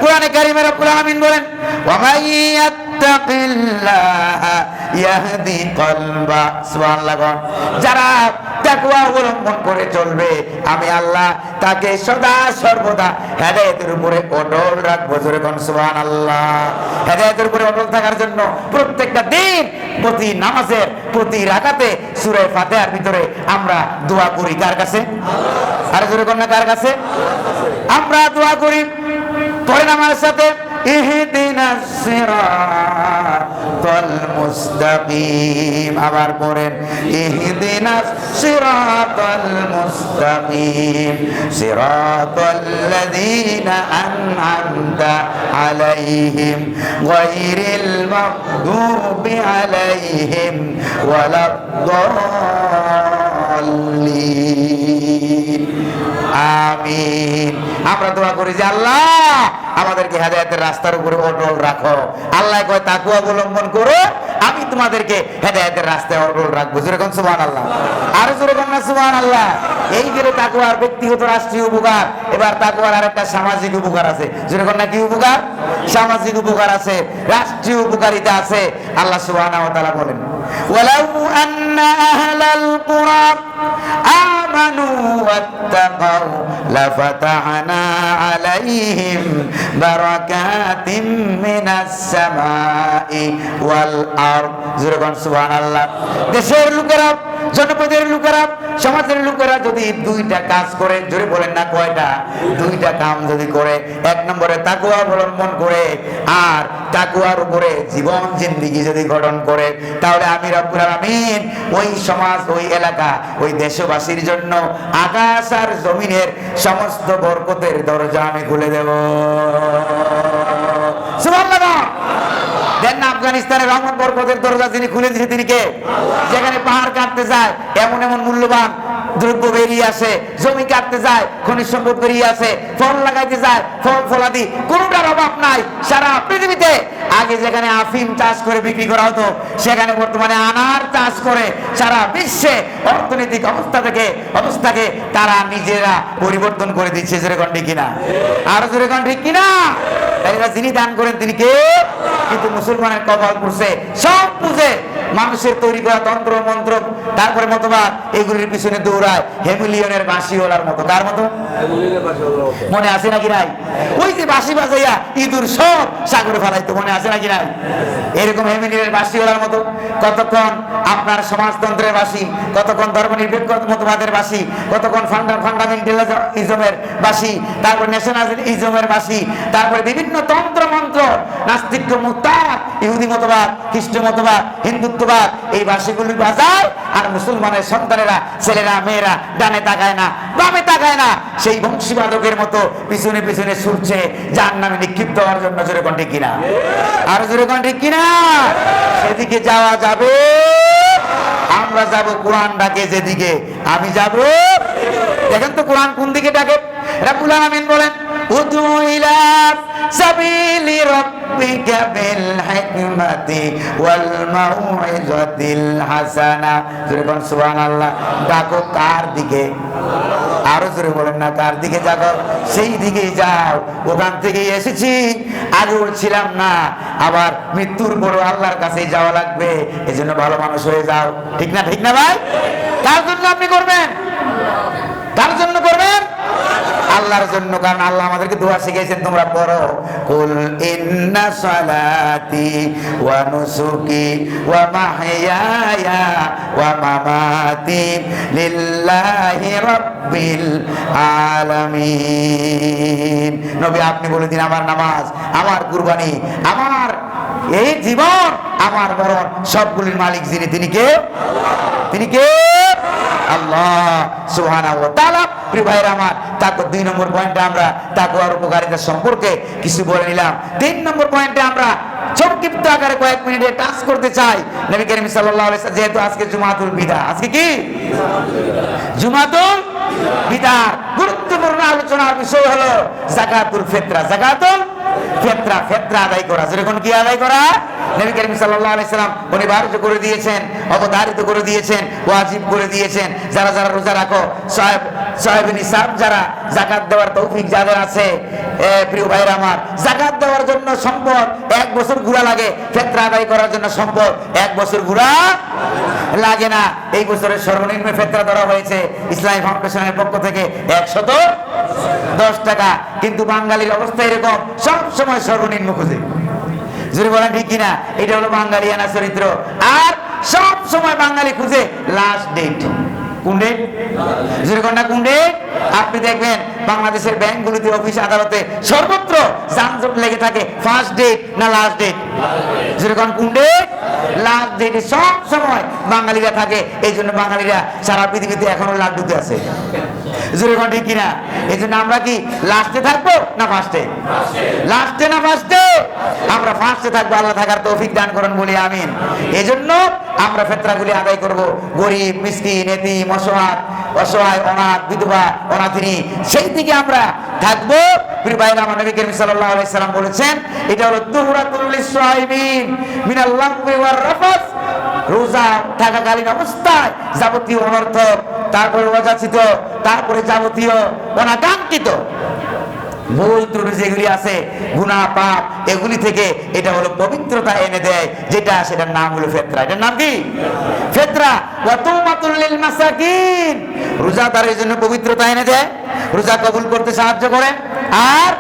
কোরআনে কারীমে রব্বুল আলামিন বলেন, ওয়া মাইয়াত্তাকিল্লাহা ইয়াহদি কলবা। সুবহানাল্লাহ। যারা তাকওয়া অবলম্বন করে চলবে, আমি আল্লাহ তাকে সদা সর্বদা হেদায়েতের উপরে অটল রাখবো। জোরে কোন সুবহানাল্লাহ। হেদায়েতের উপরে অটল থাকার জন্য প্রত্যেকটা দিন প্রতি নামাজের প্রতি রাকাতে সূরা ফাতিহার ভিতরে আমরা দোয়া করি কার কাছে? আর জোরে কোন না কার কাছে? আমরা দোয়া করি। পড়েন আমার সাথে, ইহদিনাস সিরাতাল মুস্তাকিম। আবার পড়েন, ইহদিনাস সিরাতাল মুস্তাকিম সিরাতাল্লাযীনা আন'আমতা আলাইহিম গায়রিল মাগদুবি আলাইহিম ওয়ালাদ-দাল্লিন। আমিন। আমরা দোয়া করি যে আল্লাহ আমাদেরকে হেদায়েতের রাস্তার উপরে অটল রাখো। আল্লাহ কয় তাকওয়া অবলম্বন করো, আমি তোমাদেরকে হেদায়েতের রাস্তায় অটল রাখবো। জোরে কোন সুবহানাল্লাহ। আর জোরে কোন না সুবহানাল্লাহ। এই যে তাকওয়ার ব্যক্তিগত রাষ্ট্রীয় উপকার, এবার তাকওয়ার আরেকটা সামাজিক উপকার আছে। জোরে কোন না কি উপকার? সামাজিক উপকার আছে, রাষ্ট্রীয় উপকারিতা আছে। আল্লাহ সুবহানাহু ওয়া তাআলা বলেন, ওয়ালাউ আন্না আহলাল কুরা আমানু ওয়াত্তাকাউ লাফাতাহনা আলাইহিম বারাকাতিম মিনাস সামাই ওয়াল আরদ। জোরে কোন সুবহানাল্লাহ। দেশের লোকেরা, জনপদের লোকেরা, সমাজের লোকেরা যদি 2টা কাজ করে, জোরে বলেন না কয়টা? 2টা কাম যদি করে, 1 নম্বরে তাকওয়া অবলম্বন করে আর তাকওয়ার উপরে জীবন জিন্দেগি যদি গঠন করে, তাহলে আমি রব্বুল আলামিন ওই সমাজ, ওই এলাকা, ওই দেশবাসীর জন্য আকাশ আর জমিনের সমস্ত বরকতের দরজা আমি খুলে দেব। সুবহানাল্লাহ। দেন না, আফগানিস্তানের রহমত বরকতের দরজা যিনি খুলে দিয়েছে তিনি কে? যেখানে পাহাড় কাটতে যায় এমন এমন মূল্যবান দ্রব্য বেরিয়ে আসে, জমি কাটতে যায় খনিজ সম্পদ বেরিয়ে আসে, ফল লাগাইতে যায় ফল ফলাদি, কোনোটার অভাব নাই সারা পৃথিবীতে। আগে যেখানে আফিম চাষ করে বিক্রি করা হতো, সেখানে বর্তমানে আনার চাষ করে সারা বিশ্বে অর্থনৈতিক অবস্থাকে তারা নিজেরা পরিবর্তন করে দিচ্ছে। জোরে কোন ঠিক কিনা? আর জোরে কোন ঠিক কিনা? যিনি দান করেন তিনি কে? কিন্তু মুসলমানের কপাল পুড়ছে, সব বুঝে মানুষের তৈরি করা তন্ত্র মন্ত্র, তারপরে মতবাদ, এগুলির পিছনে দৌড়ায় হেমিলিয়নের বাঁশিওয়ালার মতো। কার মতো? মনে আছে নাকি নাই? ওই যে বাঁশি বাজাইয়া ইঁদুর সব সাগরে ফেলাইতো, মনে আছে নাকি নাই? এরকম হেমিলিয়নের বাঁশিওয়ালার মতো কতক্ষণ আপনার সমাজতন্ত্রের বাঁশি, কতক্ষণ ধর্মনিরপেক্ষ মতবাদের বাঁশি, কতক্ষণ ফান্ডামেন্টালিজমের বাঁশি, তারপর ন্যাশনালিজমের বাঁশি, তারপরে বিভিন্ন তন্ত্র মন্ত্র, নাস্তিক্য মুক্তার, ইহুদি মতবাদ, খ্রিস্ট মতবাদ, হিন্দুত্ববাদ, এই বাঁশিগুলি বাজায়। আর মুসলমানের সন্তানেরা, ছেলেরা মেয়েরা ডানে তাকায় না, বামে তাকায় না, সেই বংশীবাদকের মতো পিছনে পিছনে ছুটছে জাহান্নামে নিক্ষিপ্ত হওয়ার জন্য। জোরে কোন ঠিক কিনা? আর জোরে কোন ঠিক কিনা? সেদিকে যাওয়া যাবে? আমরা যাব কোরআন ডাকে যেদিকে, আমি যাব। দেখেন তো কোরআন কোন দিকে ডাকে? রব্বুল আলামিন বলেন, উদু ইলা সাবিলি রাব্বিকা বিল হিকমাতি ওয়াল মাউইযাতিল হাসানা। জোরে বলেন সুবহানাল্লাহ। ডাকো কার দিকে? আরো জোরে বলেন না, কার দিকে যাবো? সেই দিকেই যাও, ওখান থেকেই এসেছি, আগে উঠছিলাম না, আবার মৃত্যুর পর আল্লাহর কাছেই যাওয়া লাগবে। এজন্য ভালো মানুষ হয়ে যাও। ঠিক না? ঠিক না ভাই? কার জন্য আপনি করবেন? কার জন্য করবেন? আল্লাহর জন্য। কারণ আল্লাহ আমাদেরকে দোয়া শিখিয়েছেন, তোমরা পড়ো, কুল ইন্না সালাতি ওয়া নুসুকি ওয়া মাহইয়ায়া ওয়া মামাতি লিল্লাহি রাব্বিল আলামিন। নবী আপনি বলে দিন, আমার নামাজ, আমার কুরবানি, আমার এই জীবন, আমার মরণ, সবগুলির মালিক যিনি, তিনি কে? তিনি কে? আল্লাহ সুবহানাহু ওয়া তাআলা। প্রিয় ভাইরা আমার, তাকওয়া 2 নম্বর পয়েন্টে আমরা তাকওয়ার উপকারিতা সম্পর্কে কিছু বলে নিলাম। 3 নম্বর পয়েন্টে আমরা সংক্ষিপ্ত আকারে কয়েক মিনিটে টাচ করতে চাই। নবী করিম সাল্লাল্লাহু আলাইহি ওয়াসাল্লাম, যেহেতু আজকে জুমাতুল বিদা, আজকে কি জুমাতুল বিদা, গুরুত্বপূর্ণ আলোচনার বিষয় হলো যাকাতুল ফিতরা। যাকাতুল ফিতরা, ফিতরা আদায় করা। যেরকম কি আদায় করা? নবী করিম সাল্লাল্লাহু আলাইহি সাল্লাম অনিবার্য করে দিয়েছেন, অবধারিত করে দিয়েছেন, ওয়াজিব করে দিয়েছেন। যারা যারা রোজা রাখো, সাহেব নিসাব যারা, যাকাত দেওয়ার তৌফিক যাদের আছে, প্রিয় ভাইরা আমার, যাকাত দেওয়ার জন্য সম্পদ 1 বছর ঘোরা লাগে, ফিতরা আদায় করার জন্য সম্পদ 1 বছর ঘোরা লাগে না। এই বছরের সর্বনিম্ন ফিতরা ধরা হয়েছে ইসলামী ফাউন্ডেশনের পক্ষ থেকে 110 টাকা। কিন্তু বাঙালির অবস্থা এরকম, সব সময় সর্বনিম্ন খুঁজে। যদি বলেন ঠিক কিনা? এটা হলো বাঙালিয়ানা চরিত্র। আর সব সময় বাঙালি খুঁজে লাস্ট ডেট। কোন ডেট? যেরকম না কোন ডেট? আপনি দেখবেন বাংলাদেশের ব্যাংকগুলিতে, অফিস আদালতে সর্বত্র যানজট লেগে থাকে ফার্স্ট ডেট না লাস্ট ডেট। যেরকম কোন ডেট? লাস্ট ডেটে সব সময় বাঙালিরা থাকে। এই জন্য বাঙালিরা সারা পৃথিবীতে এখনো লাড্ডুতে আছে। যেরকম ঠিক কিনা? এই জন্য আমরা কি লাস্টে থাকবো না ফার্স্টে? লাস্টে না ফার্স্টে? আমরা ফার্স্টে থাকবো। আল্লাহ থাকার তৌফিক দান করুন বলি আমিন। এই জন্য আমরা ফিতরাগুলি আদায় করব। গরিব, মিসকিন, এতিম, অসহায়, অনাথ, বিধবা, অনাথিনী, সেই দিকে আমরা থাকবো। প্রিয় ভাইরা আমার, নবী করিম সাল্লাল্লাহু আলাইহি সাল্লাম বলেছেন, এটা হলো তুহরাতুল লিস-সাইমিন মিনাল লাগবি ওয়ার রাফাস। রোজা থাকাকালীন অবস্থায় যাবতীয় অনর্থক, তারপরে অযাচিত, তারপরে যাবতীয় অনাকাঙ্ক্ষিত ভুল ত্রুটি যেগুলি আছে, গুনাহ পাপ, এগুলি থেকে এটা হলো পবিত্রতা এনে দেয়, যেটা সেটার নাম হলো ফিতরা। এটার নাম কি? ফিতরা। ওয়া তুমাতুল লিল মাসাকিন, রোজাদারের জন্য পবিত্রতা এনে দেয়, রোজা কবুল করতে সাহায্য করে। আর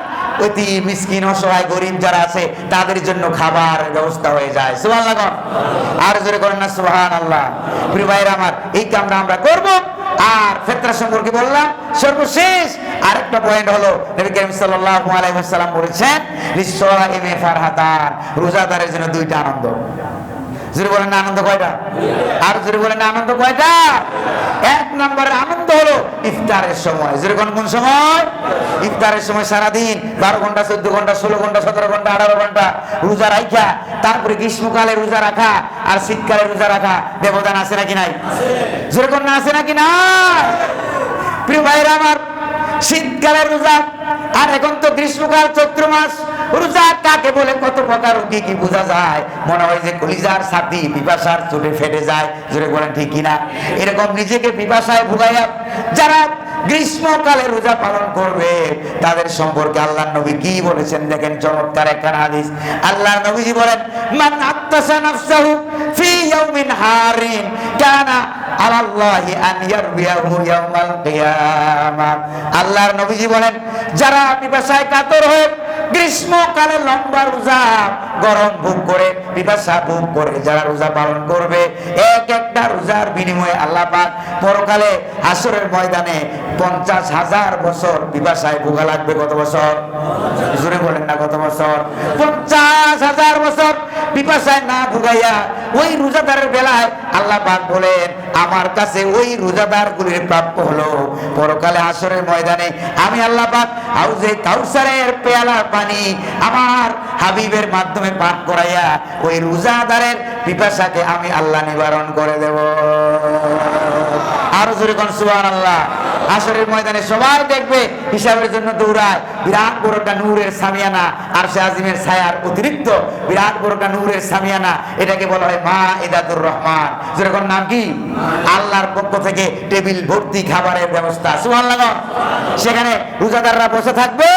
অতি মিসকিন, অসহায়, গরিব যারা আছে তাদের জন্য খাবার ব্যবস্থা হয়ে যায়। সুবহানাল্লাহ। আর জোরে করেন না সুবহানাল্লাহ। প্রিয় ভাইরা আমার, এই কামটা আমরা করব। আর ফিতরা সম্পর্কে বললাম। সর্বশেষ আরেকটা পয়েন্ট হলো, নবী করিম সাল্লাল্লাহু আলাইহি ওয়াসাল্লাম বলেছেন, লিস-সাইমি ফারহাতান, রোজাদারের জন্য 2টা আনন্দ। জোরে বলেন না আনন্দ কয়টা? আর জোরে বলেন না আনন্দ কয়টা? 1 নম্বরের আনন্দ হলো ইফতারের সময়। যেরকম কোন সময়? ইফতারের সময় সারাদিন 12 ঘন্টা, 14 ঘন্টা, 16 ঘন্টা, 17 ঘন্টা, 18 ঘন্টা রোজা রাখা, তারপরে গ্রীষ্মকালে রোজা রাখা আর শীতকালে রোজা রাখা, ব্যবধান আছে নাকি নাই? যেরকম না আছে নাকি নাই? প্রিয় ভাইরা আমার, শীতকালের রোজা আর এখন তো গ্রীষ্মকাল, চৈত্র মাস, রোজা কাকে বলে, কত প্রকার, কি বোঝা যায়? মনে হয় যে কলিজার ছাতি পিপাসার চোটে ফেটে যায়। জোরে বলেন ঠিক কিনা? এরকম নিজেকে পিপাসায় ভুগাইয়া যারা গ্রীষ্মকালে রোজা পালন করবে, তাদের সম্পর্কে আল্লাহর নবী কি বলেছেন দেখেন, চমৎকার একটা হাদিস। আল্লাহর নবীজি বলেন, মান আত্তাসা নাফসাহু ফি ইয়াউমিন হারিন কানা আলাল্লাহি আন ইয়ারবিয়াহু ইয়াউমাল কিয়ামাহ। আল্লাহর নবীজি বলেন, যারা পিপাসায় কাতর হয়ে গ্রীষ্মকালে লম্বা রোজা, গরম ভোগ করে, পিপাসা ভোগ করে যারা রোজা পালন করবে, এক একটা রোজার বিনিময়ে আল্লাহ পাক পরকালে হাসরের ময়দানে 50,000 বছর পিপাসায় ভোগা লাগবে। কত বছর? জোরে বলেন না কত বছর? 50,000 বছর পিপাসায় না ভুগাইয়া ওই রোজাদারের বেলায় আল্লাহ পাক বলেন, আমার কাছে ওই রোজাদার গুলির প্রাপ্য হলো পরকালে হাসরের ময়দানে আমি আল্লাহ পাক হাউজে কাউসারের পেয়ালা পানি আমার হাবিবের মাধ্যমে পান করাইয়া ওই রোজাদারের পিপাসাকে আমি আল্লাহ নিবারণ করে দেব। আরো জোরে কোন সুবহানাল্লাহ। হাসরের ময়দানে সবাই দেখবে, হিসাবের জন্য দৌড়ায়। বিরাট বড়টা নূরের সামিয়ানা, আরশে আজিমের ছায়ার অতিরিক্ত বিরাট বড়টা নূরের সামিয়ানা, এটাকে বলা হয় মাইদাতুর রহমান। যেরকম নাম কি? আল্লাহর পক্ষ থেকে টেবিল ভর্তি খাবারের ব্যবস্থা। সুবহানাল্লাহ। সেখানে রোজাদাররা বসে থাকবে,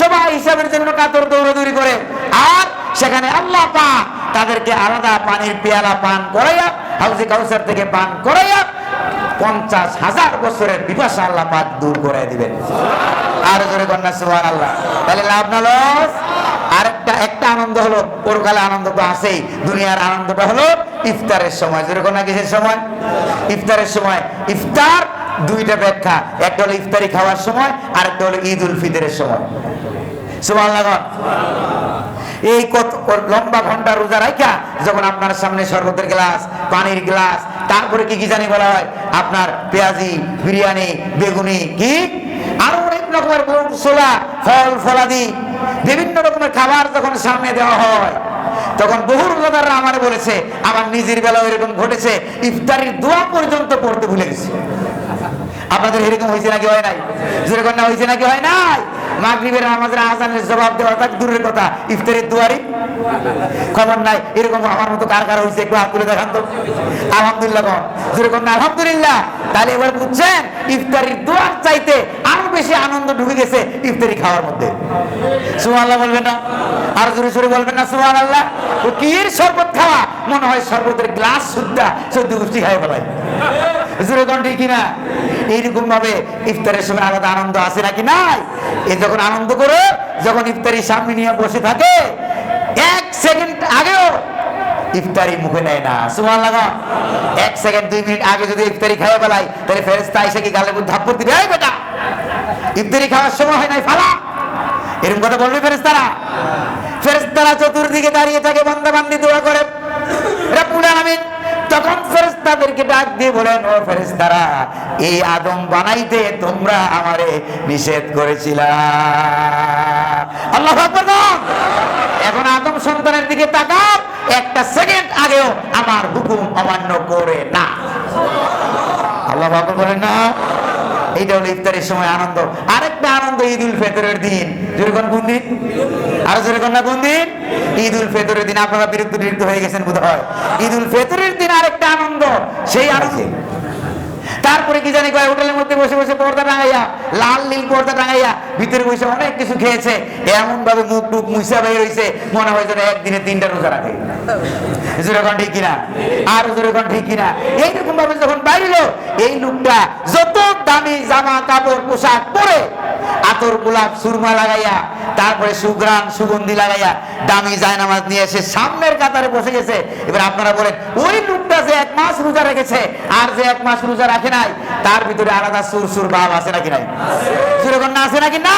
সবাই হিসাবের জন্য কাতর দৌড়াদৌড়ি করে। আর সেখানে আল্লাহ পাক তাদেরকে আলাদা পানির পেয়ালা পান করাইয়া, হাউজে কাউসার থেকে পান করাইয়া 50,000 বছরের পিপাসা আল্লাহ পাক দূর করে দিবেন। আর জোরে কন্যা সুবহানাল্লাহ। তাহলে লাভ না লস? একটা আনন্দ হলো, পরকালে আনন্দ তো আছেই, দুনিয়ার আনন্দটা হলো ইফতারের সময়। জোরে কন্যা কিসের সময়? ইফতারের সময়। ইফতার 2টা ব্যাখ্যা, একটা হলো ইফতারি খাওয়ার সময়, আর একটা হলো ঈদ উল ফিতরের সময়। সুবহানাল্লাহ। এই কত লম্বা ঘন্টা রোজা রাখা যখন আপনার সামনে শরবতের গ্লাস, পানির গ্লাস, তারপরে কি কি জানি বলা হয়, আপনার পেঁয়াজি, বিরিয়ানি, বেগুনি, কি আরো অনেক রকমের ছোলা, ফল ফলাদি, বিভিন্ন রকমের খাবার যখন সামনে দেওয়া হয়, তখন বহু রোজাদাররা আমার বলেছে, আমার নিজের বেলাও এরকম ঘটেছে, ইফতারির দোয়া পর্যন্ত পড়তে ভুলে গেছে। আপনাদের এরকম হয়েছে নাকি হয় নাই? জোরে কন্যা হয়েছে নাকি হয় নাই? মাগরিবের নামাজের আযানের জবাব দেওয়া তাক দূরের কথা, ইফতারের দুয়ারি খবর নাই। এরকম আমার মতো কার কার হয়েছে একটু হাত তুলে দেখান তো। আলহামদুলিল্লাহ কোন? জোরে কন্যা আলহামদুলিল্লাহ। তাহলে এবার বুঝছেন ইফতারির দুয়ার চাইতে আরো বেশি আনন্দ ঢুকে গেছে ইফতারি খাওয়ার মধ্যে। সুবহানাল্লাহ বলবেন না? আর জোরে জোরে বলবেন না সুবহানাল্লাহ? ও কি এর শরবত খাওয়া, মনে হয় শরবতের গ্লাস সুদ্ধা 14 গোষ্ঠী খাই ফেলায়। জোরে কোন ঠিক কিনা? এইরকম ভাবে ইফতারের সময় আলাদা আনন্দ আছে নাকি নাই? এ যখন আনন্দ করে, যখন ইফতারি সামনে নিয়ে বসে থাকে, 1 সেকেন্ড আগেও ইফতারি মুখে নেয় না। সুবহানাল্লাহ। 1 সেকেন্ড 2 মিনিট আগে যদি ইফতারি খাইয়ে ফেলাই, তাহলে ফেরেশতা এসে কি গালে ধাপ্পড় দিবে, এই বেটা ইফতারি খাওয়ার সময় হয় নাই, ফালা। এরকম কথা বলবে ফেরেশতারা? ফেরেশতারা চতুর্দিকে দাঁড়িয়ে থাকে, বান্দা-বান্দি দোয়া করে রব্বুল আলামিন। তখন ফেরেশতাদেরকে ডাক দিয়ে বলেন, ও ফেরেশতারা, এই আদম বানাইতে তোমরা আমারে নিষেধ করেছিলা। আল্লাহু আকবার। এখন আদম সন্তানের দিকে তাকাও, 1 সেকেন্ড আগেও আমার হুকুম অমান্য করে না। আল্লাহু আকবার বলেন না? এইটা হলো ইফতারের সময় আনন্দ। আরেকটা আনন্দ ঈদুল ফিতরের দিন। যেরকম কোন দিন? আর যেরকম না কোন দিন? ঈদুল ফিতরের দিন। আপনারা বিরক্ত হয়ে গেছেন বোধহয়। ঈদুল ফিতরের দিন আরেকটা আনন্দ, সেই আনন্দ। তারপরে কি জানি কয়, হোটেলের মধ্যে বসে বসে পর্দা টাঙাইয়া, লাল নীল পর্দা টাঙাইয়া ভিতরে বসে অনেক কিছু খেয়েছে, এমন ভাবে মুখ টুক মুছা বের হয়েছে, মনে হয় যেন একদিনে 3টা রোজা রাখে। যেরকম ঠিক কিনা? আর যেরকম ঠিক কিনা? এইরকম ভাবে যখন বাইরেলো, এই লোকটা যত দামি জামা কাপড় পোশাক পরে, আতর গোলাপ সুরমা লাগাইয়া, তারপরে সুঘ্রাণ সুগন্ধি লাগাইয়া, দামি জায়নামাজ নিয়ে এসে সামনের কাতারে বসে গেছে। এবার আপনারা বলেন, ওই লোকটা যে 1 মাস রোজা রেখেছে আর যে 1 মাস রোজা রাখে নাই, তার ভিতরে আলাদা সুর ভাব আছে নাকি নাই? সেরকম না আছে নাকি না?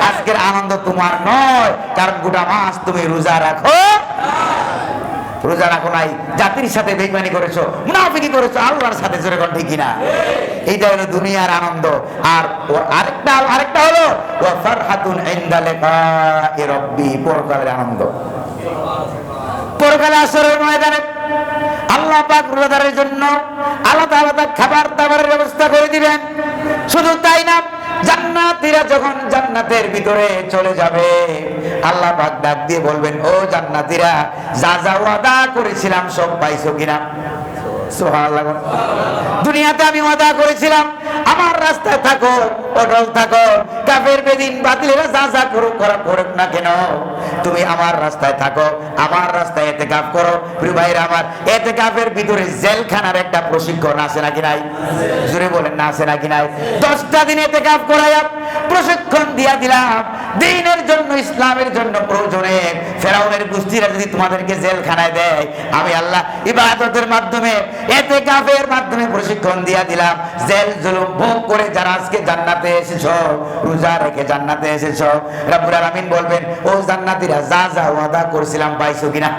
আজকের আনন্দ তোমার নয়, কারণ গোটা মাস তুমি রোজা রাখো, রোজা রাখো নাই, জাতির সাথে বেঈমানি করেছো, মুনাফিকি করেছো আল্লাহর সাথে। যেরকম ঠিক কিনা? এইটা হলো দুনিয়ার আনন্দ। আর আরেকটা হলো ওয়া ফারহাতুন ইনদা লিকাই রাব্বি, পরকালের আনন্দ। পরকালে আসরের ময়দানে আল্লাহ পাক রোজাদারের জন্য আলাদা আলাদা খাবার দাবারের ব্যবস্থা করে দিবেন। শুধু তাই না, জান্নাতীরা যখন জান্নাতের ভিতরে চলে যাবে, আল্লাহ পাক ডাক দিয়ে বলবেন, ও জান্নাতীরা, যা যা ওয়াদা করেছিলাম সব পাইছো কিনা? সুবহানাল্লাহ। দুনিয়াতে আমি ওয়াদা করেছিলাম আমার রাস্তায় থাকো, অটল থাকো, কাফের বেদিন বাতিলেরা যা যা করুক না কেন, তুমি আমার রাস্তায় থাকো, আমার রাস্তায় ইতিকাফ করো। প্রিয় ভাইরা আমার, ইতিকাফের ভিতরে জেলখানার একটা প্রশিক্ষণ আছে নাকি নাই? জোরে বলেন না, আছে নাকি নাই? 10টা দিন ইতিকাফ করাইয়া প্রশিক্ষণ দিয়া দিলাম দ্বীনের জন্য, ইসলামের জন্য প্রয়োজনে। ফেরাউনের গোষ্ঠীরা যদি তোমাদেরকে জেলখানায় দেয়, আমি আল্লাহ ইবাদতের মাধ্যমে, ইতিকাফের মাধ্যমে প্রশিক্ষণ দিয়া দিলাম। জেল জুলুম ভোগ করে যারা আজকে জান্নাতে এসেছো, রোজা রেখে জান্নাতে এসেছো, রব্বুল আলামিন বলবেন, ও জান্নাতীরা, যা যা ওয়াদা করেছিলাম পাইছো কিনা?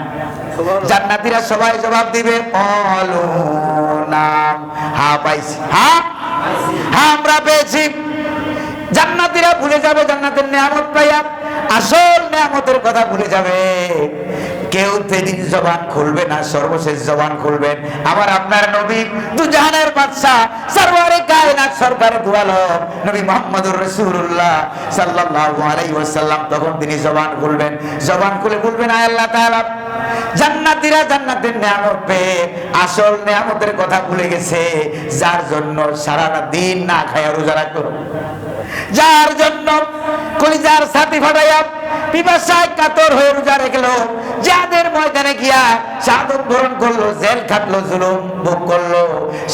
জান্নাতীরা সবাই জবাব দিবে, অলু নাম, হ্যাঁ পাইছি, হ্যাঁ আমরা পেয়েছি। জান্নাতীরা ভুলে যাবে জান্নাতের নিয়ামত পাইয়া, আসল নিয়ামতের কথা ভুলে যাবে। কেউ সেদিন জবান খুলবে না, সর্বশেষ জবান খুলবেন আমার আপনার নবী, দুজাহানের বাদশা, সরওয়ারে কায়নাত, সরকারে দু আলম নবী মুহাম্মদুর রাসূলুল্লাহ সাল্লাল্লাহু আলাইহি ওয়াসাল্লাম। তখন তিনি জবান খুলবেন, জবান খুলে বলবেন, আয় আল্লাহ তাআলা, জান্নাতীরা জান্নাতের নিয়ামত পেয়ে আসল নিয়ামতের কথা ভুলে গেছে, যার জন্য সারা দিন না খায়া রোজা রাখলো, যার জন্য কলিজার ছাতি ফাটাইয়া পিপাসায় কাতর হয়ে রোজা রেখেলো, যাদের ময়দানে গিয়া শাহাদাত বরণ করলো, জেল খাটলো, জুলুম ভোগ করলো,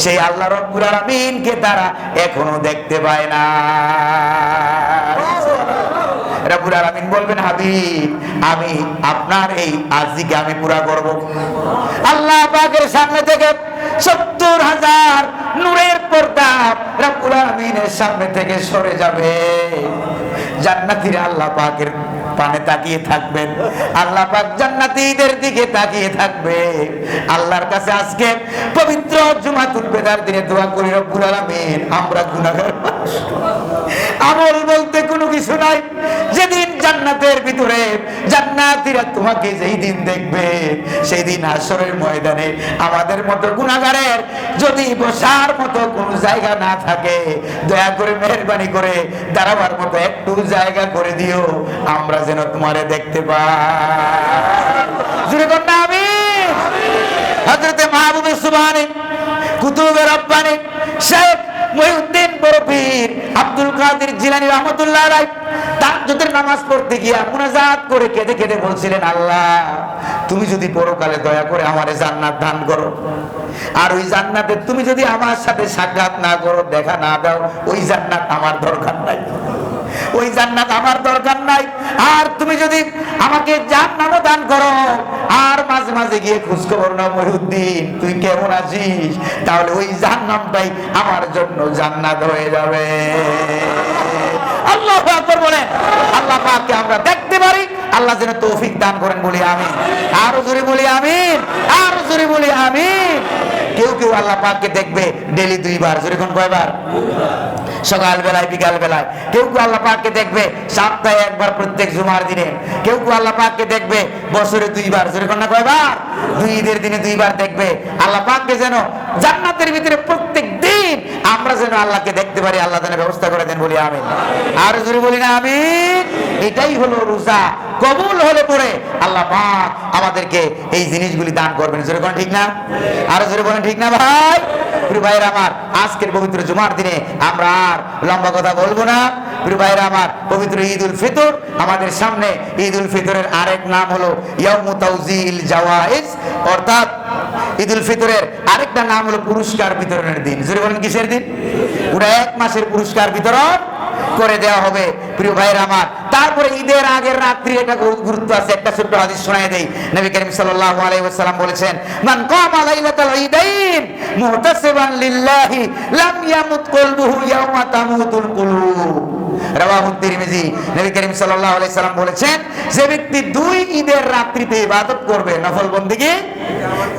সেই আল্লাহ রাব্বুল আলামিনকে তারা এখনো দেখতে পায় না। রাব্বুল আলামিন বলবেন, হাবিব, আমি আপনার এই আরজিকে আমি পুরা করব। আল্লাহ পাকের সামনে থেকে 70,000 নূরের পর্দা রাব্বুল আলামিনের সামনে থেকে সরে যাবে। জান্নাতীরা আল্লাহ পাকের পানে তাকিয়ে থাকবেন, আল্লাহ পাক জান্নাতীদের দিকে তাকিয়ে থাকবে। আল্লাহর কাছে আজকে পবিত্র জুমাতুল বিদার দিনে দোয়া করি, রব্বুল আলামিন, আমরা গুনাহগার, আমল বলতে কোনো কিছু নাই। যেদিন জান্নাতের ভিতরে জান্নাতীরা তোমাকে যেই দিন দেখবে সেই দিন হাশরের ময়দানে আমাদের মতো গুনাহগারের যদি বসার মতো কোনো জায়গা না থাকে, দয়া করে মেহেরবানি করে দাঁড়াবার মতো একটু জায়গা করে দিও, আমরা যেন তোমারে দেখতে পাই। জোরে বল না আমিন। হযরতে মাহবুবে সুবহানী কুতুবে রব্বানী শেখ মহিউদ্দিন বড়পীর আব্দুল কাদের জিলানী রাহমাতুল্লাহ আলাইহি তাহাজ্জুদের নামাজ পড়তে গিয়া মুনাজাত করে কেঁদে কেঁদে বলছিলেন, আল্লাহ তুমি যদি পরকালে দয়া করে আমারে জান্নাত দান করো, আর ওই জান্নাতে তুমি যদি আমার সাথে সাক্ষাৎ না করো, দেখা না দাও, ওই জান্নাত আমার দরকার নাই, ওই জান্নাত আমার দরকার নাই। আর তুমি যদি আমাকে জান্নাতও দান করো, আর মাঝে মাঝে গিয়ে খোঁজ খবর নাও, মহিউদ্দিন তুই কেমন আছিস, তাহলে ওই জান্নাতটাই আমার জন্য জান্নাত হয়ে যাবে। আল্লাহু আকবার বলেন। আল্লাহ পাককে আমরা দেখতে পারি, আল্লাহ যেন তৌফিক দান করেন, বলি আমিন। আরো জোরে বলি আমিন, আরো জোরে বলি আমিন। কেউ কেউ আল্লাহ পাককে দেখবে ডেইলি 2 বার, জোরে কোন কয়বার? সকাল বেলায়, বিকাল বেলায়। কেউ কেউ আল্লাহ পাককে দেখবে সপ্তাহে 1 বার, প্রত্যেক জুমার দিনে। কেউ কেউ আল্লাহ পাককে দেখবে বছরে 2 বার, জোরে কোন না কয়বার? 2 ঈদের দিনে 2 বার দেখবে। আল্লাহ পাককে যেন জান্নাতের ভিতরে প্রত্যেক দিন আমরা যেন আল্লাহকে দেখতে পারি, আল্লাহ যেন ব্যবস্থা করে দেন, বলি আমিন। আর জোরে বলি না আমিন। এটাই হলো রোজা কবুল হলে পরে আল্লাহ পাক আমাদেরকে এই জিনিসগুলি দান করবেন, জোরে কোন ঠিক না? আর জোরে বলেন ঠিক না ভাই? প্রিয় ভাইরা আমার, আজকের পবিত্র জুমার দিনে আমরা আর লম্বা কথা বলবো না। প্রিয় ভাইরা আমার, পবিত্র ঈদ উল ফিতর আমাদের সামনে। ঈদ উল ফিতরের আরেক নাম হলো ইয়াউমু তাওজিল জাওয়াইজ, অর্থাৎ ঈদ উল ফিতরের আরেকটা নাম হলো পুরস্কার বিতরণের দিন। জোরে বলেন কিসের দিন? পুরো 1 মাসের পুরস্কার বিতরণ করে দেওয়া হবে। প্রিয় ভাইরা আমার, তারপরে ঈদের আগের রাত্রি একটা গুরুত্ব আছে। একটা ছোট্ট হাদিস শোনায় দেই। নবী করিম সাল্লাল্লাহু আলাইহি ওয়াসাল্লাম বলেছেন, মান কামা লাইলাতাল ঈদাইন মুহতাসিবান লিল্লাহি লাম ইয়ামুত কলবুহু ইয়াওমা তামুতুল কুলুব। রাওয়াহু তিরমিজি। নবী করিম সাল্লাল্লাহু আলাইহি সাল্লাম বলেছেন, যে ব্যক্তি 2 ঈদের রাত্রিতে ইবাদত করবে, নফল বন্দেগী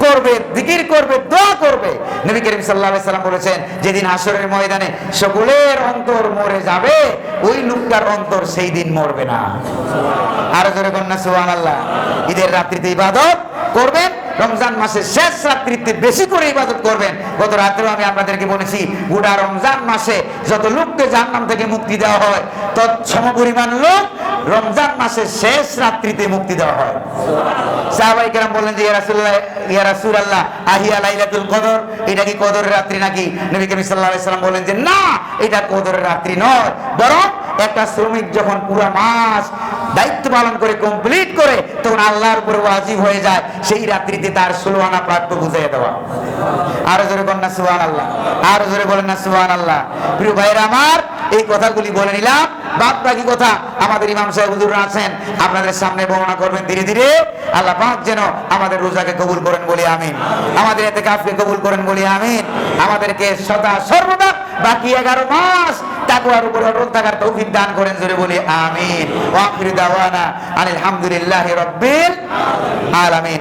করবে, জিকির করবে, দোয়া করবে, নবী করিম সাল্লাল্লাহু আলাইহি সাল্লাম বলেছেন, যেদিন হাশরের ময়দানে সকলের অন্তর মরে যাবে, ওই লোকটার অন্তর সেই দিন মরবে না। আর জোরে বলেন না সুবহানাল্লাহ। ঈদের রাত্রিতে ইবাদত করবেন, রমজান মাসের শেষ রাত্রিতে বেশি করে ইবাদত করবেন। গত রাত্রেও আমি আপনাদেরকে বলেছি, গোটা রমজান মাসে যত লোককে জাহান্নাম থেকে মুক্তি দেওয়া হয়, তত সমপরিমাণ লোক রমজান মাসের শেষ রাত্রিতে মুক্তি দেওয়া হয়। সাহাবায়ে কেরাম বললেন যে ইয়া রাসূলুল্লাহ আহিয়া লাইলাতুল কদর, এটা কি কদরের রাত্রি নাকি? নবী করিম সাল্লাল্লাহু আলাইহি সাল্লাম বলেন যে না, এটা কদরের রাত্রি নয়, বরং একটা শ্রমিক যখন পুরো মাস দায়িত্ব পালন করে কমপ্লিট করে তখন আল্লাহর উপরে ওয়াজিব হয়ে যায় সেই রাত্রিতে তার 16 আনা প্রাপ্য বুঝিয়ে দেওয়া। আরো জোরে বলেন না সুবহানাল্লাহ, আরো জোরে বলেন না সুবহানাল্লাহ। প্রিয় ভাইরা আমার, এই কথাগুলি বলে নিলাম। বাদ বাকি কথা আমাদের ইমাম সাহেব হুজুর আছেন, আপনাদের সামনে বর্ণনা করবেন ধীরে ধীরে। আল্লাহ পাক যেন আমাদের রোজাকে কবুল করেন, বলি আমিন। আমাদের ইতিকাফকে কবুল করেন, বলি আমিন। আমাদেরকে সদা সর্বদা বাকি 11 মাস তাকওয়ার উপর অটল থাকার তৌফিক দান করেন, জোরে বলি আমিন। ওয়া আখিরু দাওয়ানা আলহামদুলিল্লাহি রাব্বিল আলামিন।